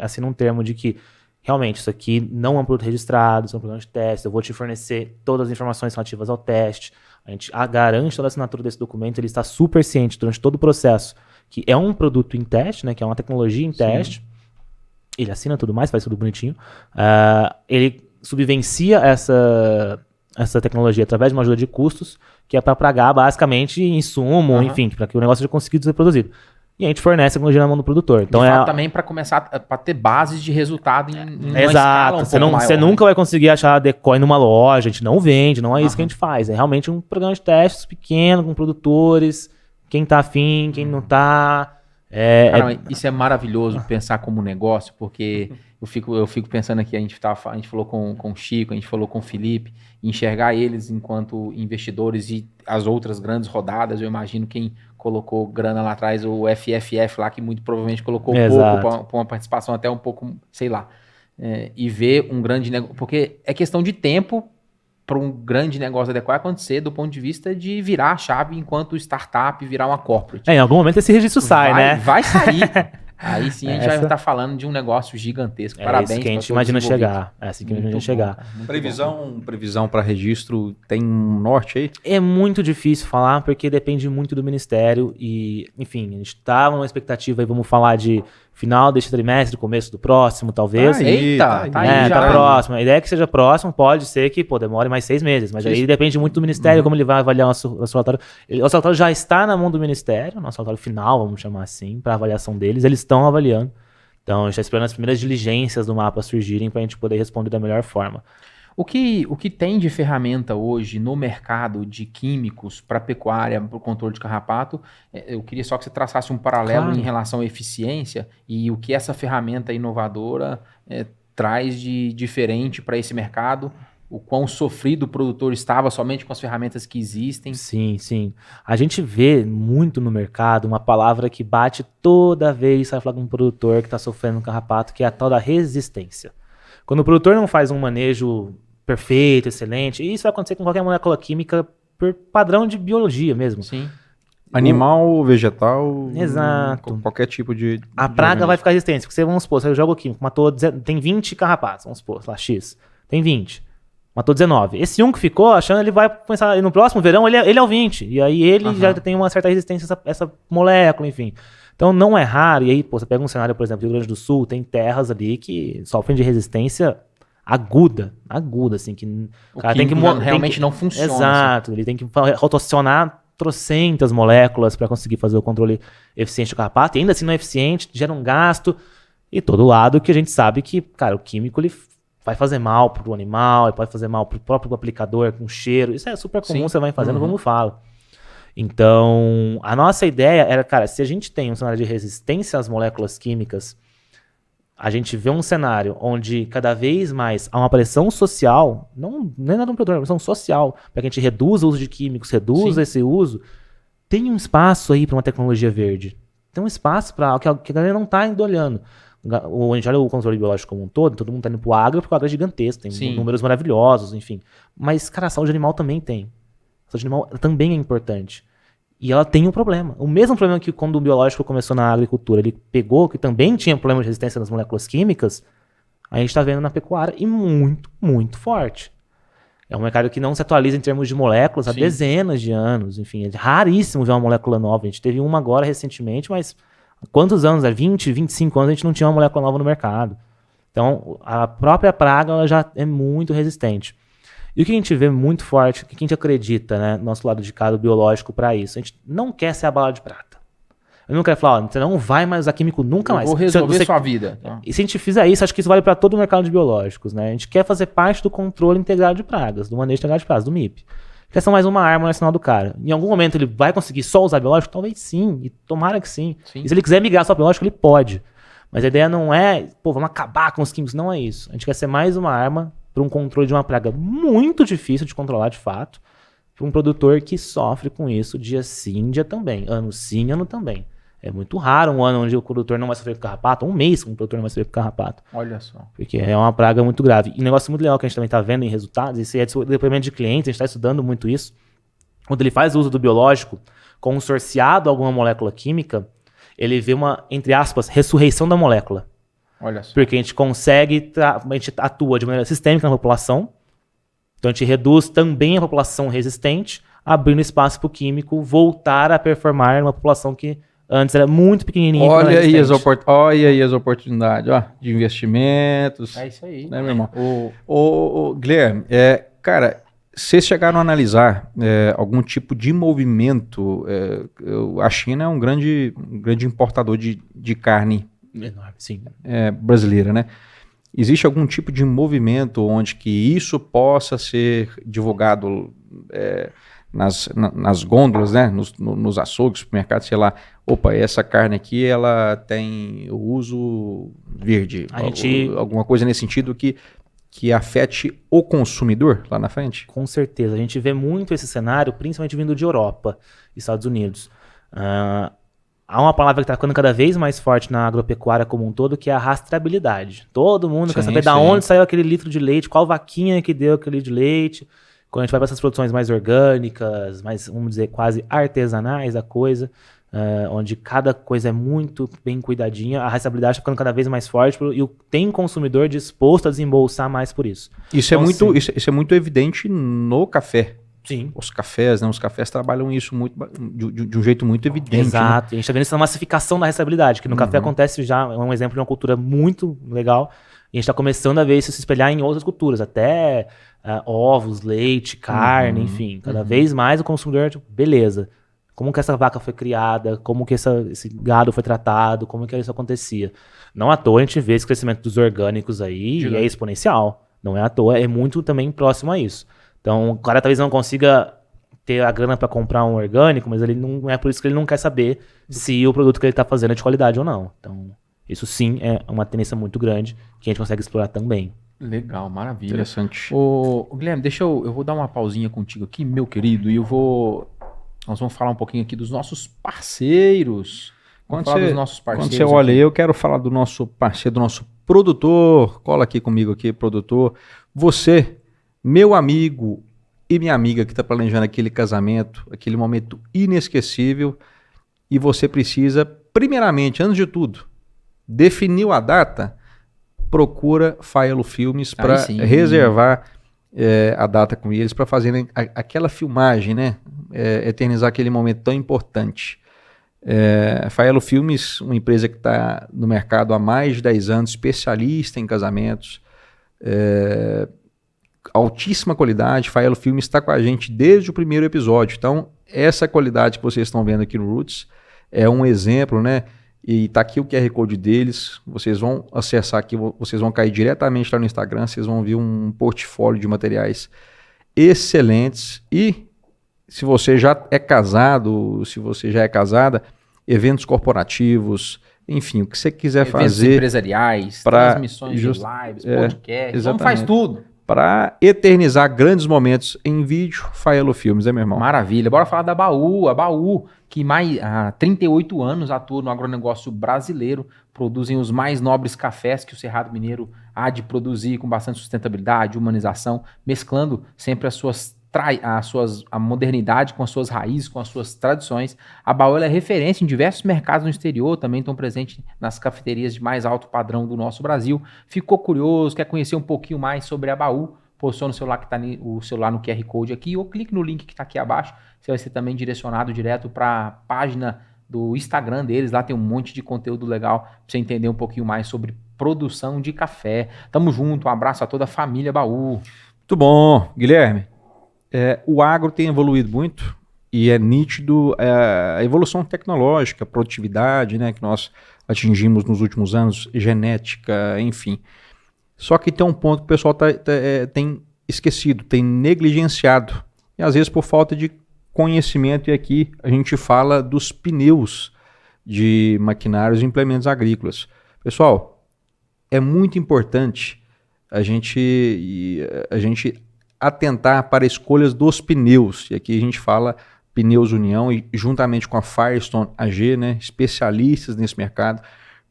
assina um termo de que realmente isso aqui não é um produto registrado, isso é um programa de teste, eu vou te fornecer todas as informações relativas ao teste. A gente garante toda a assinatura desse documento, ele está super ciente durante todo o processo que é um produto em teste, né, que é uma tecnologia em teste. Ele assina tudo mais, faz tudo bonitinho. Ele subvencia essa tecnologia através de uma ajuda de custos, que é para pagar basicamente insumo, enfim, para que o negócio seja conseguido ser produzido. E a gente fornece a tecnologia na mão do produtor. Então também para começar para ter bases de resultado em uma escala você nunca vai conseguir achar a Decoy numa loja, a gente não vende, não é isso que a gente faz. É realmente um programa de testes pequeno, com produtores, quem tá afim, quem não tá. Isso é maravilhoso pensar como negócio, porque eu fico pensando aqui, a gente falou com o Chico, a gente falou com o Felipe, enxergar eles enquanto investidores e as outras grandes rodadas. Eu imagino quem colocou grana lá atrás, o FFF lá, que muito provavelmente colocou pouco para uma participação até um pouco, sei lá, e ver um grande negócio, porque é questão de tempo para um grande negócio adequado acontecer do ponto de vista de virar a chave enquanto startup, virar uma corporate. Em algum momento esse registro sai, né? Vai sair. Aí sim a gente vai estar falando de um negócio gigantesco. Parabéns. É isso que a gente imagina chegar. É assim que a gente imagina chegar. Previsão para registro, tem um norte aí? É muito difícil falar, porque depende muito do Ministério. E, enfim, a gente estava numa expectativa aí, vamos falar de final deste trimestre, começo do próximo, talvez. Tá próximo. A ideia é que seja próximo, pode ser que demore mais 6 meses, mas aí depende muito do Ministério, como ele vai avaliar o nosso relatório. O nosso relatório já está na mão do Ministério, o nosso relatório final, vamos chamar assim, para avaliação deles. Eles estão avaliando. Então, a gente está esperando as primeiras diligências do mapa surgirem para a gente poder responder da melhor forma. O que tem de ferramenta hoje no mercado de químicos para pecuária, para o controle de carrapato, eu queria só que você traçasse um paralelo em relação à eficiência e o que essa ferramenta inovadora traz de diferente para esse mercado, o quão sofrido o produtor estava somente com as ferramentas que existem. Sim, sim. A gente vê muito no mercado uma palavra que bate toda vez que vai falar com um produtor que está sofrendo um carrapato, que é a tal da resistência. Quando o produtor não faz um manejo perfeito, excelente. E isso vai acontecer com qualquer molécula química por padrão de biologia mesmo. Sim. Animal, vegetal. Exato. Qualquer tipo de. A praga vai ficar resistente. Porque vamos supor, você joga o químico, tem 20 carrapatos, vamos supor, lá, X. Tem 20. Matou 19. Esse que ficou, achando ele vai começar. No próximo verão, ele é o 20. E aí ele já tem uma certa resistência a essa molécula, enfim. Então não é raro. E aí, você pega um cenário, por exemplo, do Rio Grande do Sul, tem terras ali que sofrem de resistência aguda, assim, que o cara tem que realmente não funciona. Exato, assim. Ele tem que rotacionar trocentas moléculas para conseguir fazer o controle eficiente do carrapato, e ainda assim não é eficiente, gera um gasto, e todo lado que a gente sabe que, cara, o químico ele vai fazer mal pro animal, ele pode fazer mal pro próprio aplicador com cheiro, isso é super comum, você vai fazendo como fala. Então, a nossa ideia era, cara, se a gente tem um cenário de resistência às moléculas químicas, a gente vê um cenário onde cada vez mais há uma pressão social, nem nada de um produtor, uma pressão social, para que a gente reduza o uso de químicos, reduza esse uso, tem um espaço aí para uma tecnologia verde. Tem um espaço para que a galera não está ainda olhando. A gente olha o controle biológico como um todo mundo está indo para o agro porque o agro é gigantesco, tem números maravilhosos, enfim. Mas, cara, a saúde animal também tem. A saúde animal também é importante. E ela tem um problema. O mesmo problema que quando o biológico começou na agricultura, ele pegou, que também tinha problema de resistência nas moléculas químicas, a gente está vendo na pecuária e muito, muito forte. É um mercado que não se atualiza em termos de moléculas há dezenas de anos. Enfim, é raríssimo ver uma molécula nova. A gente teve uma agora recentemente, mas há quantos anos? Há 20, 25 anos a gente não tinha uma molécula nova no mercado. Então, a própria praga ela já é muito resistente. E o que a gente vê muito forte, o que a gente acredita, né, no nosso lado de cá do biológico para isso? A gente não quer ser a bala de prata. Eu não quero falar, você não vai mais usar químico nunca mais. Vou resolver sua vida. E se a gente fizer isso, acho que isso vale para todo o mercado de biológicos, né? A gente quer fazer parte do controle integrado de pragas, do manejo integrado de pragas, do MIP. Quer ser mais uma arma no arsenal do cara. Em algum momento ele vai conseguir só usar biológico? Talvez sim, e tomara que sim. E se ele quiser migrar só biológico, ele pode. Mas a ideia não é, vamos acabar com os químicos, não é isso. A gente quer ser mais uma arma para um controle de uma praga muito difícil de controlar de fato, para um produtor que sofre com isso dia sim, dia também, ano sim, ano também. É muito raro um ano onde o produtor não vai sofrer com carrapato, um mês que o produtor não vai sofrer com carrapato. Olha só. Porque é uma praga muito grave. E um negócio muito legal que a gente também está vendo em resultados, isso é depoimento de clientes, a gente está estudando muito isso, quando ele faz uso do biológico consorciado a alguma molécula química, ele vê uma, entre aspas, ressurreição da molécula. Olha só. Porque a gente consegue, a gente atua de maneira sistêmica na população, então a gente reduz também a população resistente, abrindo espaço para o químico voltar a performar numa população que antes era muito pequenininha. Olha aí as oportunidades de investimentos. É isso aí. Né, meu irmão? Guilherme, cara, vocês chegaram a analisar algum tipo de movimento? A China é um grande importador de carne enorme, sim. Brasileira, né? Existe algum tipo de movimento onde que isso possa ser divulgado nas gôndolas, né? Nos açougues, supermercados, sei lá. Opa, essa carne aqui, ela tem o uso verde. Alguma coisa nesse sentido que afete o consumidor lá na frente? Com certeza. A gente vê muito esse cenário, principalmente vindo de Europa e Estados Unidos. Há uma palavra que está ficando cada vez mais forte na agropecuária como um todo, que é a rastreabilidade. Todo mundo quer saber de onde saiu aquele litro de leite, qual vaquinha que deu aquele litro de leite. Quando a gente vai para essas produções mais orgânicas, mais, vamos dizer, quase artesanais da coisa, onde cada coisa é muito bem cuidadinha, a rastreabilidade está ficando cada vez mais forte e tem consumidor disposto a desembolsar mais por isso. Isso é muito evidente no café. Sim. Os cafés, né? Os cafés trabalham isso muito, de um jeito muito evidente. Exato. Né? E a gente está vendo isso na massificação da rastreabilidade, que no café acontece já, é um exemplo de uma cultura muito legal. E a gente está começando a ver isso se espelhar em outras culturas, até ovos, leite, carne, enfim. Cada vez mais o consumidor, tipo, beleza. Como que essa vaca foi criada, como que esse gado foi tratado, como que isso acontecia. Não à toa a gente vê esse crescimento dos orgânicos aí e é exponencial. Não é à toa, é muito também próximo a isso. Então, o cara talvez não consiga ter a grana para comprar um orgânico, mas ele não é por isso que ele não quer saber se o produto que ele está fazendo é de qualidade ou não. Então, isso sim é uma tendência muito grande que a gente consegue explorar também. Legal, maravilha. Interessante. Guilherme, eu vou dar uma pausinha contigo aqui, meu querido, e nós vamos falar um pouquinho aqui dos nossos parceiros. Quando você olha aí, eu quero falar do nosso parceiro, do nosso produtor. Cola aqui comigo aqui, produtor. Você Meu amigo e minha amiga que está planejando aquele casamento, aquele momento inesquecível, e você precisa, primeiramente, antes de tudo, definiu a data, procura Faelo Filmes para reservar a data com eles, para fazerem aquela filmagem, né? Eternizar aquele momento tão importante. Faelo Filmes, uma empresa que está no mercado há mais de 10 anos, especialista em casamentos, altíssima qualidade. Faelo Filmes está com a gente desde o primeiro episódio, então essa qualidade que vocês estão vendo aqui no Roots é um exemplo, né? E tá aqui o QR Code deles, vocês vão acessar aqui, vocês vão cair diretamente lá no Instagram, vocês vão ver um portfólio de materiais excelentes. E se você já é casado, se você já é casada, eventos corporativos, enfim, o que você quiser eventos fazer. Empresariais, transmissões de lives, podcasts, vamos faz tudo. Para eternizar grandes momentos em vídeo, Faelo Filmes, meu irmão? Maravilha. Bora falar da Baú. A Baú, que há 38 anos atua no agronegócio brasileiro, produzem os mais nobres cafés que o Cerrado Mineiro há de produzir com bastante sustentabilidade, humanização, mesclando sempre a modernidade com as suas raízes, com as suas tradições. A Baú é referência em diversos mercados no exterior, também estão presentes nas cafeterias de mais alto padrão do nosso Brasil. Ficou curioso, quer conhecer um pouquinho mais sobre a Baú? Posicione o celular que está o celular no QR Code aqui, ou clique no link que está aqui abaixo. Você vai ser também direcionado direto para a página do Instagram deles. Lá tem um monte de conteúdo legal para você entender um pouquinho mais sobre produção de café. Tamo junto, um abraço a toda a família Baú. Muito bom, Guilherme. O agro tem evoluído muito e é nítido a evolução tecnológica, a produtividade, né, que nós atingimos nos últimos anos, genética, enfim. Só que tem um ponto que o pessoal tem esquecido, tem negligenciado, e às vezes por falta de conhecimento, e aqui a gente fala dos pneus de maquinários e implementos agrícolas. Pessoal, é muito importante a gente atentar para escolhas dos pneus, e aqui a gente fala Pneus União, e juntamente com a Firestone AG, né, especialistas nesse mercado,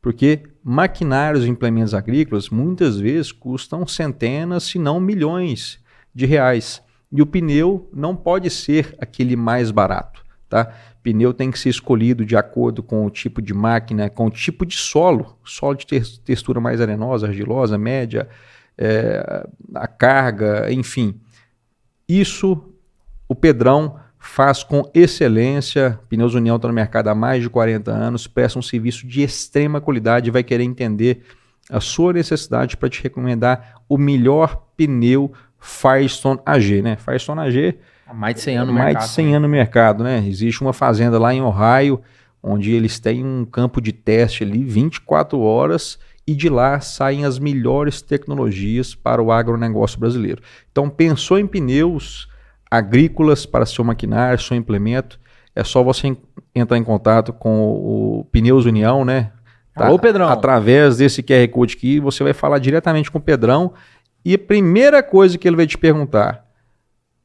porque maquinários e implementos agrícolas muitas vezes custam centenas, se não milhões de reais. E o pneu não pode ser aquele mais barato, tá? Pneu tem que ser escolhido de acordo com o tipo de máquina, com o tipo de solo de textura mais arenosa, argilosa, média, a carga, enfim. Isso o Pedrão faz com excelência. Pneus União está no mercado há mais de 40 anos, presta um serviço de extrema qualidade e vai querer entender a sua necessidade para te recomendar o melhor pneu Firestone AG, né? Firestone AG há mais de 100 anos no mercado. Mais de 100 anos no mercado, né? Existe uma fazenda lá em Ohio, onde eles têm um campo de teste ali 24 horas e de lá saem as melhores tecnologias para o agronegócio brasileiro. Então, pensou em pneus agrícolas para seu maquinário, seu implemento, é só você entrar em contato com o Pneus União, né? Tá? Alô, Pedrão! Através desse QR Code aqui, você vai falar diretamente com o Pedrão e a primeira coisa que ele vai te perguntar,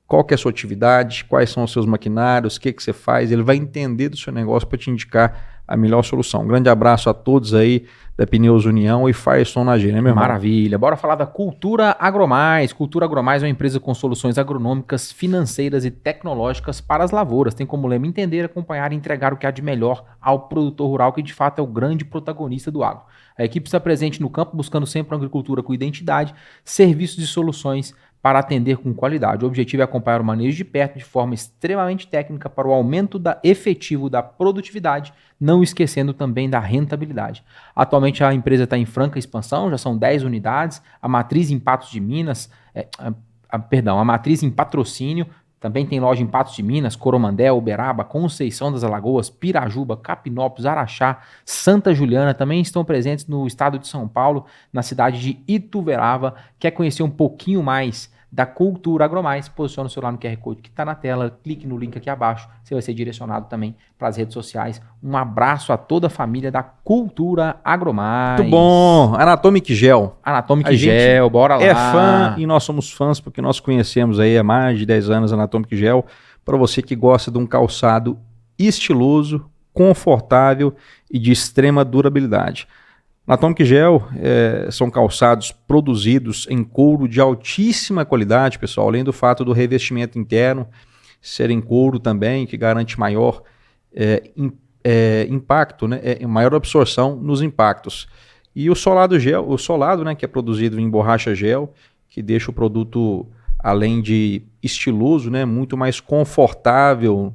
qual que é a sua atividade, quais são os seus maquinários, o que você faz, ele vai entender do seu negócio para te indicar a melhor solução. Um grande abraço a todos aí da Pneus União e Firestone AG, né, meu irmão? Maravilha. Bora falar da Cultura Agromais. Cultura Agromais é uma empresa com soluções agronômicas, financeiras e tecnológicas para as lavouras. Tem como lema entender, acompanhar e entregar o que há de melhor ao produtor rural, que de fato é o grande protagonista do agro. A equipe está presente no campo, buscando sempre uma agricultura com identidade, serviços e soluções para atender com qualidade. O objetivo é acompanhar o manejo de perto de forma extremamente técnica para o aumento efetivo da produtividade, não esquecendo também da rentabilidade. Atualmente a empresa está em franca expansão, já são 10 unidades, a matriz em Patos de Minas, a matriz em Patrocínio, também tem loja em Patos de Minas, Coromandel, Uberaba, Conceição das Alagoas, Pirajuba, Capinópolis, Araxá, Santa Juliana, também estão presentes no estado de São Paulo, na cidade de Ituverava. Quer conhecer um pouquinho mais da Cultura Agromais? Posiciona o celular no QR Code que está na tela, clique no link aqui abaixo, você vai ser direcionado também para as redes sociais. Um abraço a toda a família da Cultura Agromais. Muito bom! Anatomic Gel. Anatomic Gel, bora lá. É fã e nós somos fãs porque nós conhecemos aí há mais de 10 anos a Anatomic Gel. Para você que gosta de um calçado estiloso, confortável e de extrema durabilidade. Anatomic Gel são calçados produzidos em couro de altíssima qualidade, pessoal, além do fato do revestimento interno ser em couro também, que garante maior impacto, né, maior absorção nos impactos. E o solado gel, né, que é produzido em borracha gel, que deixa o produto, além de estiloso, né, muito mais confortável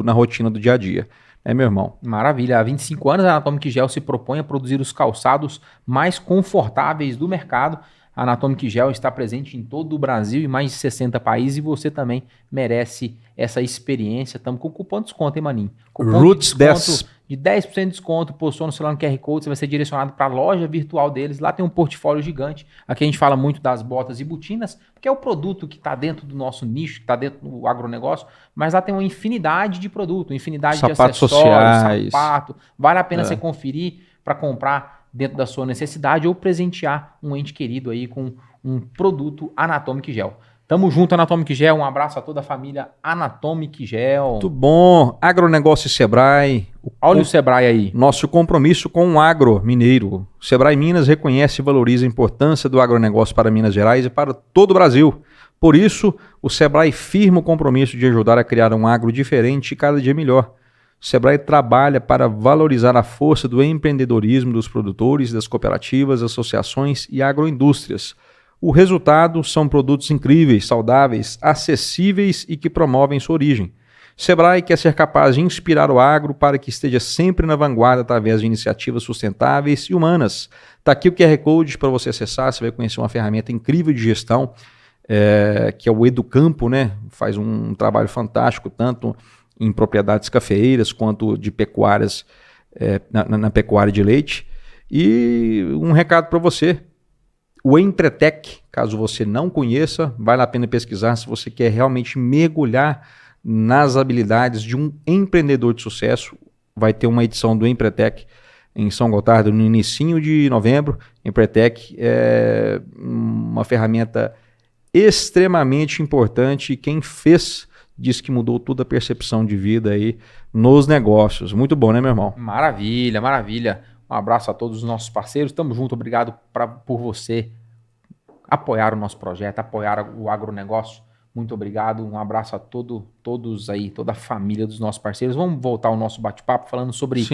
na rotina do dia a dia. Meu irmão? Maravilha. Há 25 anos a Anatomic Gel se propõe a produzir os calçados mais confortáveis do mercado. A Anatomic Gel está presente em todo o Brasil e mais de 60 países e você também merece essa experiência. Estamos com cupom de desconto, hein, maninho? Cupom Roots de desconto de 10% de desconto, postou no celular no QR Code, você vai ser direcionado para a loja virtual deles. Lá tem um portfólio gigante. Aqui a gente fala muito das botas e botinas, porque é o produto que está dentro do nosso nicho, que está dentro do agronegócio, mas lá tem uma infinidade de produto, infinidade de acessórios, sociais. sapato. Vale a pena você conferir para comprar dentro da sua necessidade ou presentear um ente querido aí com um produto Anatomic Gel. Tamo junto, Anatomic Gel. Um abraço a toda a família Anatomic Gel. Muito bom. Agronegócio e Sebrae. Olha o Sebrae aí. Nosso compromisso com o agro mineiro. O Sebrae Minas reconhece e valoriza a importância do agronegócio para Minas Gerais e para todo o Brasil. Por isso, o Sebrae firma o compromisso de ajudar a criar um agro diferente e cada dia melhor. O Sebrae trabalha para valorizar a força do empreendedorismo dos produtores, das cooperativas, associações e agroindústrias. O resultado são produtos incríveis, saudáveis, acessíveis e que promovem sua origem. Sebrae quer ser capaz de inspirar o agro para que esteja sempre na vanguarda através de iniciativas sustentáveis e humanas. Está aqui o QR Code para você acessar, você vai conhecer uma ferramenta incrível de gestão, que é o Educampo, né? Faz um trabalho fantástico, tanto em propriedades cafeeiras quanto de pecuárias, na pecuária de leite. E um recado para você. O Empretec, caso você não conheça, vale a pena pesquisar se você quer realmente mergulhar nas habilidades de um empreendedor de sucesso. Vai ter uma edição do Empretec em São Gotardo no inicinho de novembro. Empretec é uma ferramenta extremamente importante e quem fez diz que mudou toda a percepção de vida aí nos negócios. Muito bom, né, meu irmão? Maravilha, maravilha. Um abraço a todos os nossos parceiros. Tamo junto. Obrigado por você apoiar o nosso projeto, apoiar o agronegócio. Muito obrigado. Um abraço a todos aí, toda a família dos nossos parceiros. Vamos voltar ao nosso bate-papo falando sobre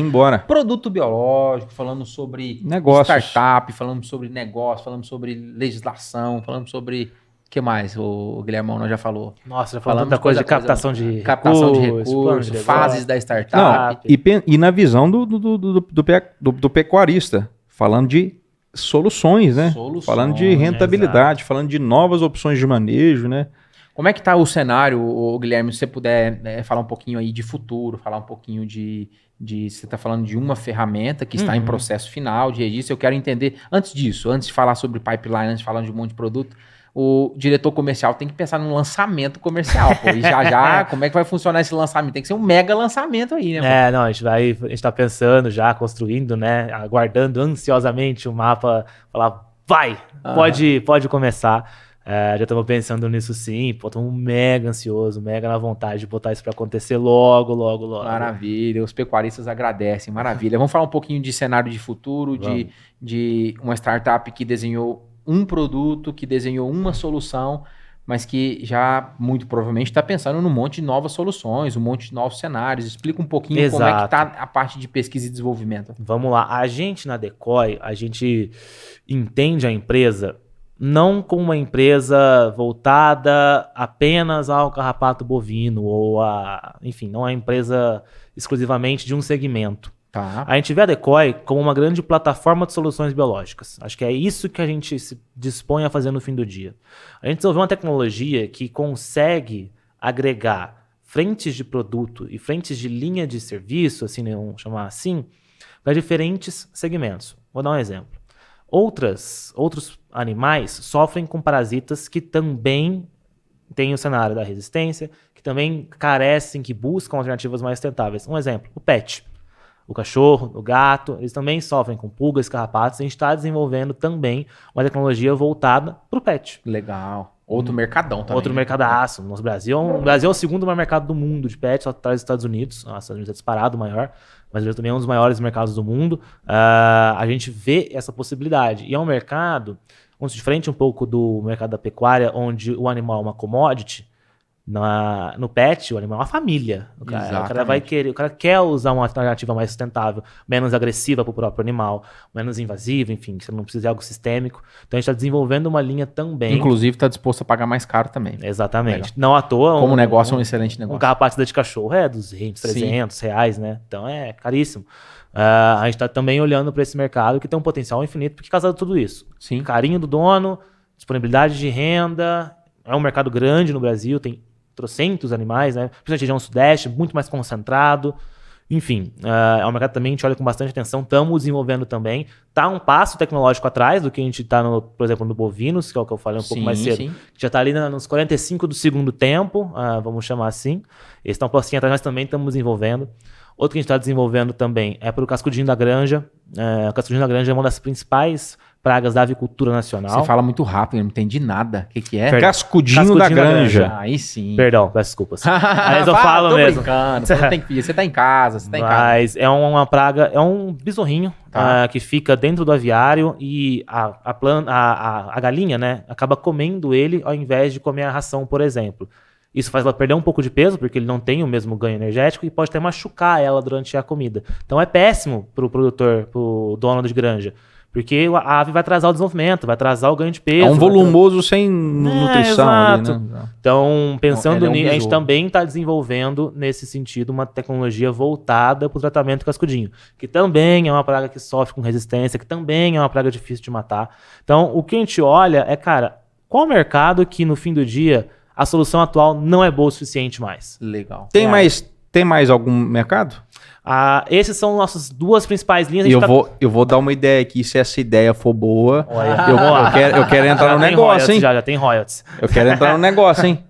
produto biológico, falando sobre negócios, startup, falando sobre negócio, falando sobre legislação, falando sobre... O que mais, o Guilhermão nós já falou? Nossa, já falamos tanta coisa de captação de recursos, fases da startup. Não, e na visão do pecuarista, falando de soluções, né? Falando de rentabilidade, falando de novas opções de manejo, né? Como é que está o cenário, Guilherme? Se você puder falar um pouquinho aí de futuro, falar um pouquinho de você está falando de uma ferramenta que está em processo final de registro. Eu quero entender, antes de falar sobre pipeline, antes de falar de um monte de produto, o diretor comercial tem que pensar num lançamento comercial, pô. E já, como é que vai funcionar esse lançamento? Tem que ser um mega lançamento aí, né? Pô? Não, a gente tá pensando já, construindo, né? Aguardando ansiosamente o mapa, falar, vai, pode começar. Já estamos pensando nisso sim, pô, estamos mega ansioso, mega na vontade de botar isso para acontecer logo. Maravilha, os pecuaristas agradecem, maravilha. Vamos falar um pouquinho de cenário de futuro, de uma startup que desenhou um produto, que desenhou uma solução, mas que já muito provavelmente está pensando num monte de novas soluções, um monte de novos cenários. Explica um pouquinho como é que está a parte de pesquisa e desenvolvimento. Vamos lá, a gente na Decoy, a gente entende a empresa não como uma empresa voltada apenas ao carrapato bovino ou enfim, não é uma empresa exclusivamente de um segmento. Tá. A gente vê a Decoy como uma grande plataforma de soluções biológicas. Acho que é isso que a gente se dispõe a fazer no fim do dia. A gente desenvolveu uma tecnologia que consegue agregar frentes de produto e frentes de linha de serviço, assim, né, vamos chamar assim, para diferentes segmentos. Vou dar um exemplo. Outros animais sofrem com parasitas que também têm o cenário da resistência, que também carecem, que buscam alternativas mais sustentáveis. Um exemplo, o pet. O cachorro, o gato, eles também sofrem com pulgas, carrapatos. A gente está desenvolvendo também uma tecnologia voltada para o pet. Legal. Outro mercadão também. Outro mercadaço. O Brasil é o segundo maior mercado do mundo de pet, só atrás dos Estados Unidos. Os Estados Unidos é disparado o maior, mas ele também é um dos maiores mercados do mundo. A gente vê essa possibilidade. E é um mercado, diferente um pouco do mercado da pecuária, onde o animal é uma commodity. No pet, o animal é uma família. O cara vai querer, o cara quer usar uma alternativa mais sustentável, menos agressiva para o próprio animal, menos invasiva, enfim, que você não precisa de algo sistêmico. Então a gente está desenvolvendo uma linha também. Inclusive está disposto a pagar mais caro também. Exatamente. Legal. Não à toa. Como negócio é um excelente negócio. Um carrapato de cachorro é 200, 300 reais, né? Então é caríssimo. A gente está também olhando para esse mercado que tem um potencial infinito, porque casado tudo isso. Sim. Carinho do dono, disponibilidade de renda, é um mercado grande no Brasil, tem trocentos animais, né? Principalmente região sudeste, muito mais concentrado. Enfim, é um mercado também que a gente olha com bastante atenção, estamos desenvolvendo também. Está um passo tecnológico atrás do que a gente está, por exemplo, no bovinos, que é o que eu falei um pouco mais cedo. Sim. Já está ali nos 45 do segundo tempo, vamos chamar assim. Eles estão um pouquinho atrás, mas também estamos desenvolvendo. Outro que a gente está desenvolvendo também é para o cascudinho da granja. O cascudinho da granja é uma das principais pragas da avicultura nacional. Você fala muito rápido, eu não entendi nada. O que é? Cascudinho da granja. Aí sim. Perdão, peço desculpas. Mas eu falo tô mesmo. Brincando, você tá em casa, Mas é uma praga, é um besorrinho que fica dentro do aviário e a galinha, né, acaba comendo ele ao invés de comer a ração, por exemplo. Isso faz ela perder um pouco de peso, porque ele não tem o mesmo ganho energético e pode até machucar ela durante a comida. Então é péssimo pro produtor, pro dono de granja. Porque a ave vai atrasar o desenvolvimento, vai atrasar o ganho de peso. É um volumoso sem nutrição ali, exato. né? Então, pensando nisso, a gente besouro. também está desenvolvendo, nesse sentido, uma tecnologia voltada para o tratamento cascudinho, que também é uma praga que sofre com resistência, que também é uma praga difícil de matar. Então, o que a gente olha é, cara, qual mercado que, no fim do dia, a solução atual não é boa o suficiente mais? Legal. Tem mais algum mercado? Esses são nossas duas principais linhas. Eu vou dar uma ideia aqui, se essa ideia for boa. Olha, Eu quero entrar no negócio, hein? Já tem royalties. Eu quero entrar no negócio, hein?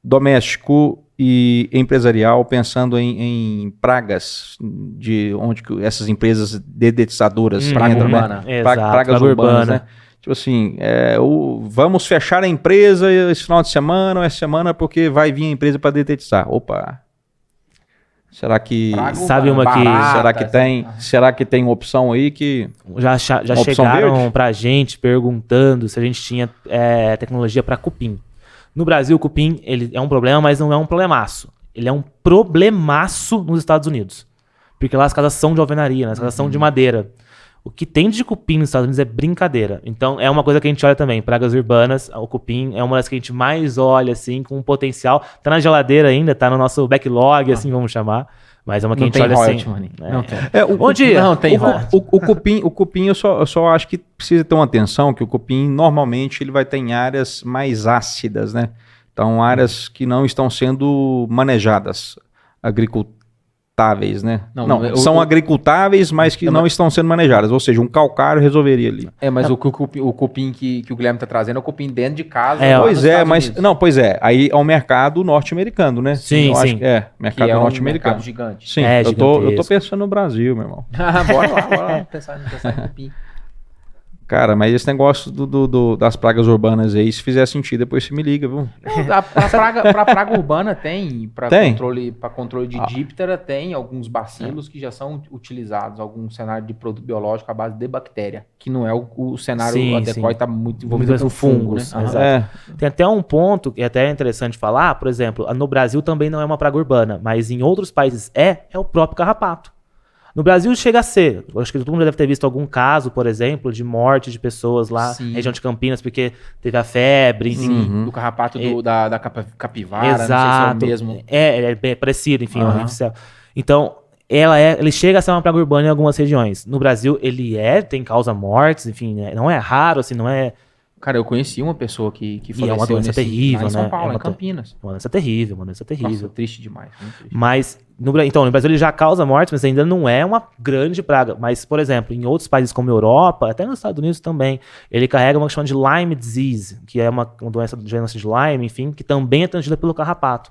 Doméstico e empresarial, pensando em pragas, de onde que essas empresas dedetizadoras Praga entram, urbana. né? Exato, Pragas praga urbanas, urbana. né? Tipo assim, vamos fechar a empresa esse final de semana ou essa semana porque vai vir a empresa para detetizar. Opa! Será que Sabe uma que será que tem opção aí que já opção chegaram verde? pra gente perguntando se a gente tinha tecnologia para cupim. No Brasil, o cupim ele é um problema, mas não é um problemaço. Ele é um problemaço nos Estados Unidos. Porque lá as casas são de alvenaria, né? As casas são de madeira. O que tem de cupim nos Estados Unidos é brincadeira. Então, é uma coisa que a gente olha também. Pragas urbanas, o cupim é uma das que a gente mais olha, assim, com potencial. Tá na geladeira ainda, tá no nosso backlog, assim, vamos chamar. Mas é uma que a gente olha assim. Não tem. Não tem royalties. O cupim eu só acho que precisa ter uma atenção, que o cupim normalmente ele vai ter em áreas mais ácidas, né? Então, áreas que não estão sendo manejadas, agricultáveis, né? São agricultáveis, mas que não estão sendo manejadas. Ou seja, um calcário resolveria ali. Mas o cupim que o Guilherme tá trazendo é o cupim dentro de casa. Pois é. Aí é um mercado norte-americano, né? Sim, eu sim. Acho que mercado norte-americano. Mercado gigante. Sim, eu tô pensando no Brasil, meu irmão. Bora lá pensar em cupim. Cara, mas esse negócio das pragas urbanas aí, se fizer sentido, depois você me liga, viu? Pra praga urbana tem. Pra Tem? controle de díptera tem alguns bacilos que já são utilizados, algum cenário de produto biológico à base de bactéria, que não é o cenário adequado, está muito envolvido com fungos, né? Exato. Tem até um ponto que é até interessante falar, por exemplo, no Brasil também não é uma praga urbana, mas em outros países é o próprio carrapato. No Brasil chega a ser, acho que todo mundo já deve ter visto algum caso, por exemplo, de morte de pessoas lá na região de Campinas, porque teve a febre, enfim. Do carrapato da capivara, exato. não sei se é o mesmo. É bem parecido, enfim, é um artificial. Então, ele chega a ser uma praga urbana em algumas regiões. No Brasil, tem causa mortes, enfim, não é raro, assim, não é... Cara, eu conheci uma pessoa que faleceu é uma doença terrível, lá em São né? Paulo, em Campinas. Uma doença terrível, Nossa, triste demais. Muito triste. Mas, no Brasil ele já causa mortes, mas ainda não é uma grande praga. Mas, por exemplo, em outros países como a Europa, até nos Estados Unidos também, ele carrega uma que chama de Lyme disease, que é uma doença de Lyme, enfim, que também é transmitida pelo carrapato.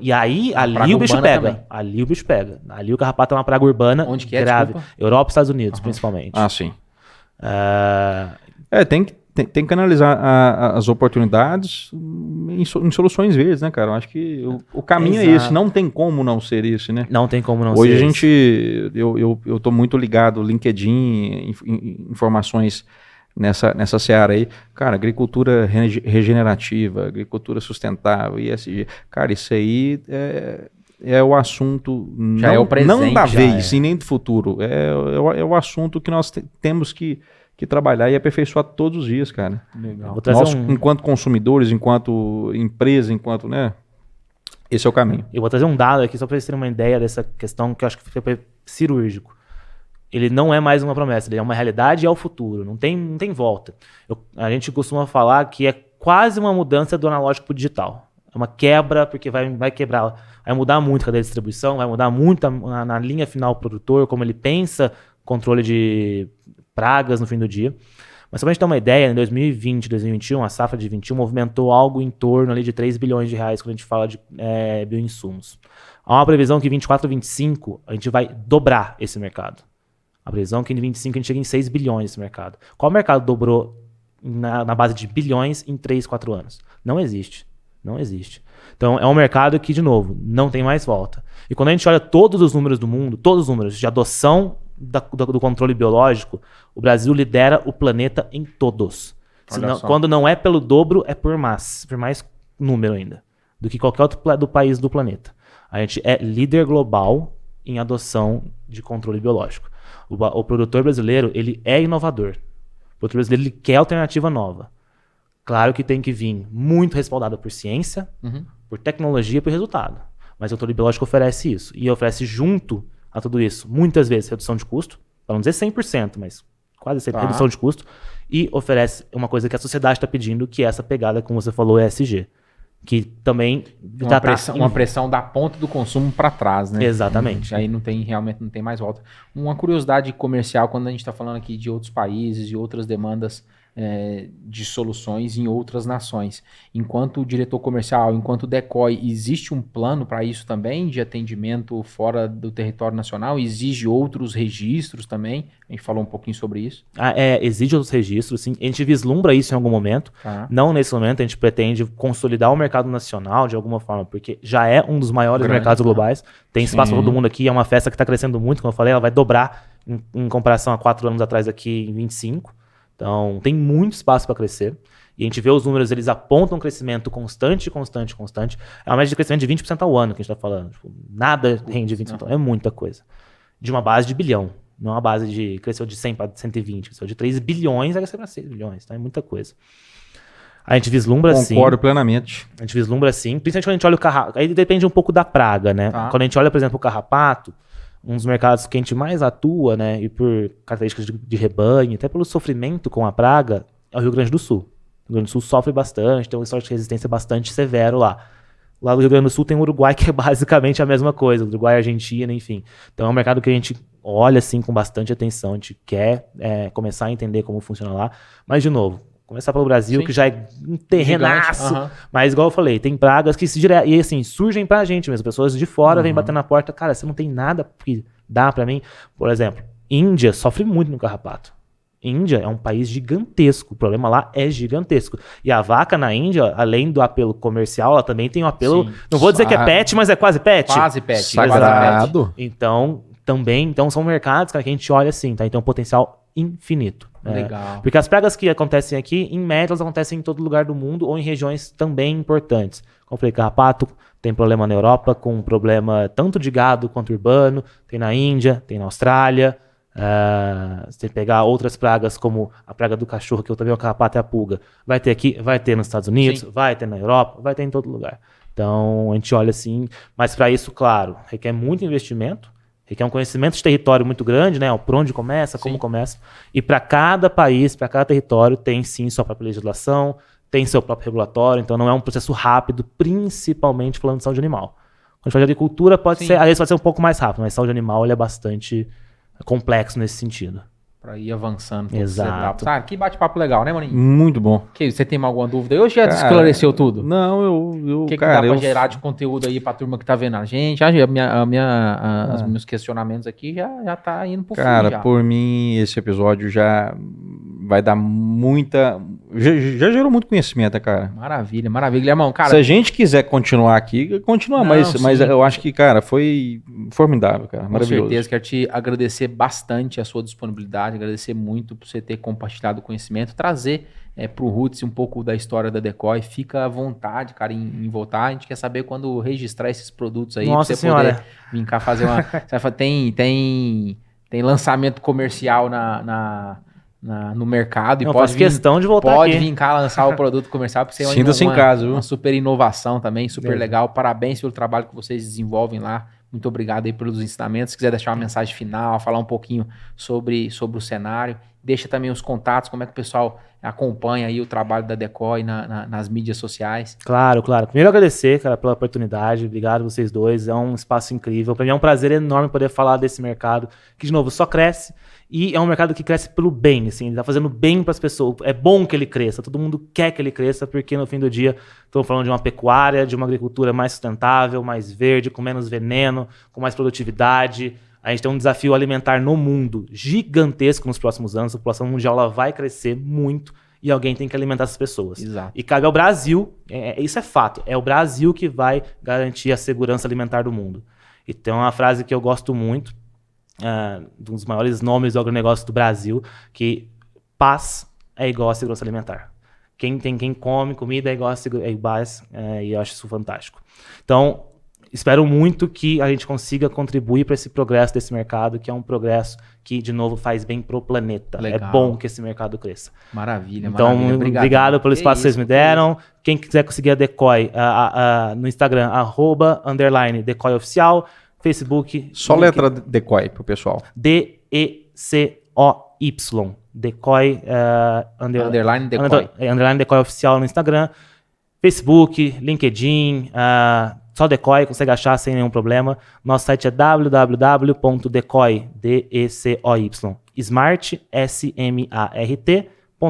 E aí, ali o bicho pega. Também. Ali o bicho pega. Ali o carrapato é uma praga urbana. Onde que é? Grave. Desculpa? Europa e Estados Unidos, principalmente. Ah, sim. tem que analisar as oportunidades em soluções verdes, né, cara? Eu acho que o caminho é esse, não tem como não ser esse, né? Não tem como não Hoje ser eu tô muito ligado, LinkedIn, informações nessa seara aí. Cara, agricultura regenerativa, agricultura sustentável, ESG. Cara, isso aí é o assunto Já é o presente, não da já vez e nem do futuro. É o assunto que nós temos que trabalhar e aperfeiçoar todos os dias, cara. Legal. Nós, enquanto consumidores, enquanto empresa, enquanto, né? Esse é o caminho. Eu vou trazer um dado aqui só para vocês terem uma ideia dessa questão que eu acho que foi cirúrgico. Ele não é mais uma promessa, ele é uma realidade e é o futuro. Não tem volta. A gente costuma falar que é quase uma mudança do analógico para o digital. É uma quebra, porque vai quebrar, vai mudar muito a cadeia de distribuição, vai mudar muito na linha final do produtor, como ele pensa controle de pragas no fim do dia. Mas só pra gente ter uma ideia, em 2020, 2021, a safra de 21 movimentou algo em torno ali de 3 bilhões de reais quando a gente fala de bioinsumos. Há uma previsão que em 24 e 25 a gente vai dobrar esse mercado. A previsão é que em 25 a gente chega em 6 bilhões nesse mercado. Qual mercado dobrou na base de bilhões em 3, 4 anos? Não existe. Não existe. Então é um mercado que, de novo, não tem mais volta. E quando a gente olha todos os números do mundo, todos os números de adoção do controle biológico, o Brasil lidera o planeta em todos. Quando não é pelo dobro, é por mais número ainda, do que qualquer outro país do planeta. A gente é líder global em adoção de controle biológico. O produtor brasileiro, ele é inovador. O produtor brasileiro, ele quer alternativa nova. Claro que tem que vir muito respaldado por ciência, por tecnologia e por resultado. Mas o controle biológico oferece isso. E oferece junto a tudo isso, muitas vezes, redução de custo, para não dizer 100%, mas quase 100% redução de custo, e oferece uma coisa que a sociedade está pedindo, que é essa pegada, como você falou, ESG. Que também... Uma pressão da ponta do consumo para trás, né? Exatamente. Aí realmente não tem mais volta. Uma curiosidade comercial, quando a gente está falando aqui de outros países e outras demandas de soluções em outras nações. Enquanto diretor comercial, enquanto DECOI, existe um plano para isso também, de atendimento fora do território nacional? Exige outros registros também? A gente falou um pouquinho sobre isso. Exige outros registros, sim. A gente vislumbra isso em algum momento. Não nesse momento, a gente pretende consolidar o mercado nacional de alguma forma, porque já é um dos maiores mercados globais. Tem espaço para todo mundo aqui, é uma festa que está crescendo muito, como eu falei, ela vai dobrar em comparação a 4 anos atrás aqui em 25. Então, tem muito espaço para crescer. E a gente vê os números, eles apontam um crescimento constante. É uma média de crescimento de 20% ao ano que a gente está falando. Nada rende 20%. É muita coisa. De uma base de bilhão. Não é uma base de... Cresceu de 100 para 120. Cresceu de 3 bilhões, vai crescer para 6 bilhões. Então, é muita coisa. A gente vislumbra assim... Concordo plenamente. A gente vislumbra assim. Principalmente quando a gente olha o carrapato. Aí depende um pouco da praga, né? Quando a gente olha, por exemplo, o carrapato... Um dos mercados que a gente mais atua, né, e por características de rebanho, até pelo sofrimento com a praga, é o Rio Grande do Sul. O Rio Grande do Sul sofre bastante, tem um histórico de resistência bastante severo lá. Lá no Rio Grande do Sul tem o Uruguai, que é basicamente a mesma coisa, Uruguai, Argentina, enfim. Então é um mercado que a gente olha assim com bastante atenção, a gente quer começar a entender como funciona lá. Mas, de novo, começar pelo Brasil, que já é um terrenaço. Mas, igual eu falei, tem pragas que e, assim, surgem pra gente mesmo. Pessoas de fora vêm bater na porta. Cara, você não tem nada que dá pra mim? Por exemplo, Índia sofre muito no carrapato. Índia é um país gigantesco. O problema lá é gigantesco. E a vaca na Índia, além do apelo comercial, ela também tem um apelo... Sim. Não vou dizer que é pet, mas é quase pet. Quase pet. Sagrado. Então, são mercados, cara, que a gente olha assim, tá? Então, potencial infinito. Legal. Porque as pragas que acontecem aqui, em média, elas acontecem em todo lugar do mundo ou em regiões também importantes. Como eu falei, carrapato tem problema na Europa, com problema tanto de gado quanto urbano, tem na Índia, tem na Austrália. Se pegar outras pragas, como a praga do cachorro, que eu também é o carrapato e a pulga, vai ter aqui, vai ter nos Estados Unidos, vai ter na Europa, vai ter em todo lugar. Então, a gente olha assim, mas para isso, claro, requer muito investimento, requer um conhecimento de território muito grande, né? Por onde começa, como começa. E para cada país, para cada território, tem sim sua própria legislação, tem seu próprio regulatório, então não é um processo rápido, principalmente falando de saúde animal. Quando a gente fala de agricultura, às vezes pode ser um pouco mais rápido, mas saúde animal ele é bastante complexo nesse sentido. Pra ir avançando. Exato. Que bate-papo legal, né, maninho? Muito bom. Você tem alguma dúvida? Eu já esclareceu tudo. Não, O que dá pra gerar de conteúdo aí pra turma que tá vendo a gente? Os meus questionamentos aqui já tá indo pro fim. Cara, por mim, esse episódio já vai dar muita... já gerou muito conhecimento, né, cara? Maravilha, maravilha. Guilhermão, cara... Se a gente quiser continuar aqui, continua, mas eu acho que, cara, foi formidável, cara, maravilhoso. Com certeza, quero te agradecer bastante a sua disponibilidade, agradecer muito por você ter compartilhado o conhecimento, trazer pro Roots um pouco da história da Decoy. Fica à vontade, cara, em voltar. A gente quer saber quando registrar esses produtos aí, Nossa pra você senhora. poder vir cá fazer uma... Tem lançamento comercial no mercado e Não, pode faço questão de voltar pode aqui. vir cá lançar o produto comercial, porque você Sinta-se em casa, viu? uma super inovação também, super É. legal. Parabéns pelo trabalho que vocês desenvolvem lá. Muito obrigado aí pelos ensinamentos. Se quiser deixar uma mensagem final, falar um pouquinho sobre o cenário, deixa também os contatos, como é que o pessoal acompanha aí o trabalho da Decoy nas mídias sociais. Claro. Primeiro agradecer, cara, pela oportunidade. Obrigado vocês dois. É um espaço incrível. Para mim é um prazer enorme poder falar desse mercado, que, de novo, só cresce. E é um mercado que cresce pelo bem, assim, ele tá fazendo bem para as pessoas. É bom que ele cresça, todo mundo quer que ele cresça, porque no fim do dia estamos falando de uma pecuária, de uma agricultura mais sustentável, mais verde, com menos veneno, com mais produtividade. A gente tem um desafio alimentar no mundo gigantesco nos próximos anos. A população mundial ela vai crescer muito e alguém tem que alimentar essas pessoas. Exato. E cabe ao Brasil, isso é fato, é o Brasil que vai garantir a segurança alimentar do mundo. E tem uma frase que eu gosto muito, um dos maiores nomes do agronegócio do Brasil, que paz é igual a segurança alimentar. Quem come comida é igual a paz, e eu acho isso fantástico. Então, espero muito que a gente consiga contribuir para esse progresso desse mercado, que é um progresso que, de novo, faz bem pro planeta. Legal. É bom que esse mercado cresça. Maravilha, Então, maravilha. obrigado pelo espaço que vocês me deram. Quem quiser conseguir a Decoy no Instagram, @_Decoy Oficial, Facebook. Só letra Decoy pro pessoal. DECOY. Decoy. Underline Decoy. Underline Decoy Oficial no Instagram. Facebook, LinkedIn. Só Decoy, consegue achar sem nenhum problema. Nosso site é www.decoy, smart,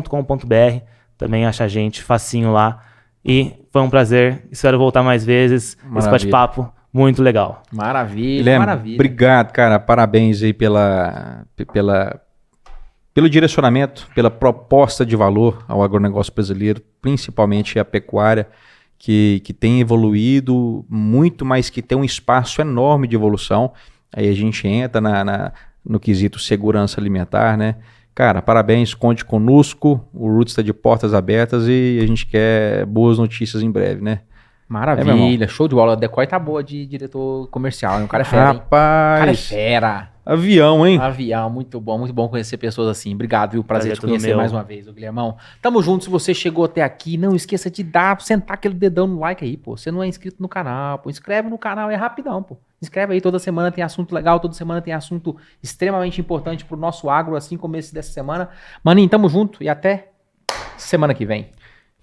smart.com.br. Também acha a gente facinho lá. E foi um prazer. Espero voltar mais vezes. Maravilha. Esse bate-papo muito legal. Maravilha, Guilherme, maravilha. obrigado, cara. Parabéns aí pelo direcionamento, pela proposta de valor ao agronegócio brasileiro, principalmente a pecuária, que tem evoluído muito, mas que tem um espaço enorme de evolução. Aí a gente entra no quesito segurança alimentar, né? Cara, parabéns, conte conosco. O Roots está de portas abertas e a gente quer boas notícias em breve, né? Maravilha, show de bola. A Decoy tá boa de diretor comercial, hein? O cara é fera, hein? O cara é Rapaz, fera. avião, hein? Avião, muito bom conhecer pessoas assim. Obrigado, viu? Prazer Prazer te todo conhecer meu. mais uma vez, ô Guilhermão. Tamo junto, se você chegou até aqui, não esqueça de sentar aquele dedão no like aí, pô. Você não é inscrito no canal, pô. Inscreve no canal, é rapidão, pô. Inscreve aí, toda semana tem assunto legal, toda semana tem assunto extremamente importante pro nosso agro, assim como esse dessa semana. Maninho, tamo junto e até semana que vem.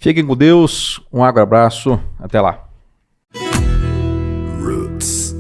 Fiquem com Deus, um abraço, até lá. Roots.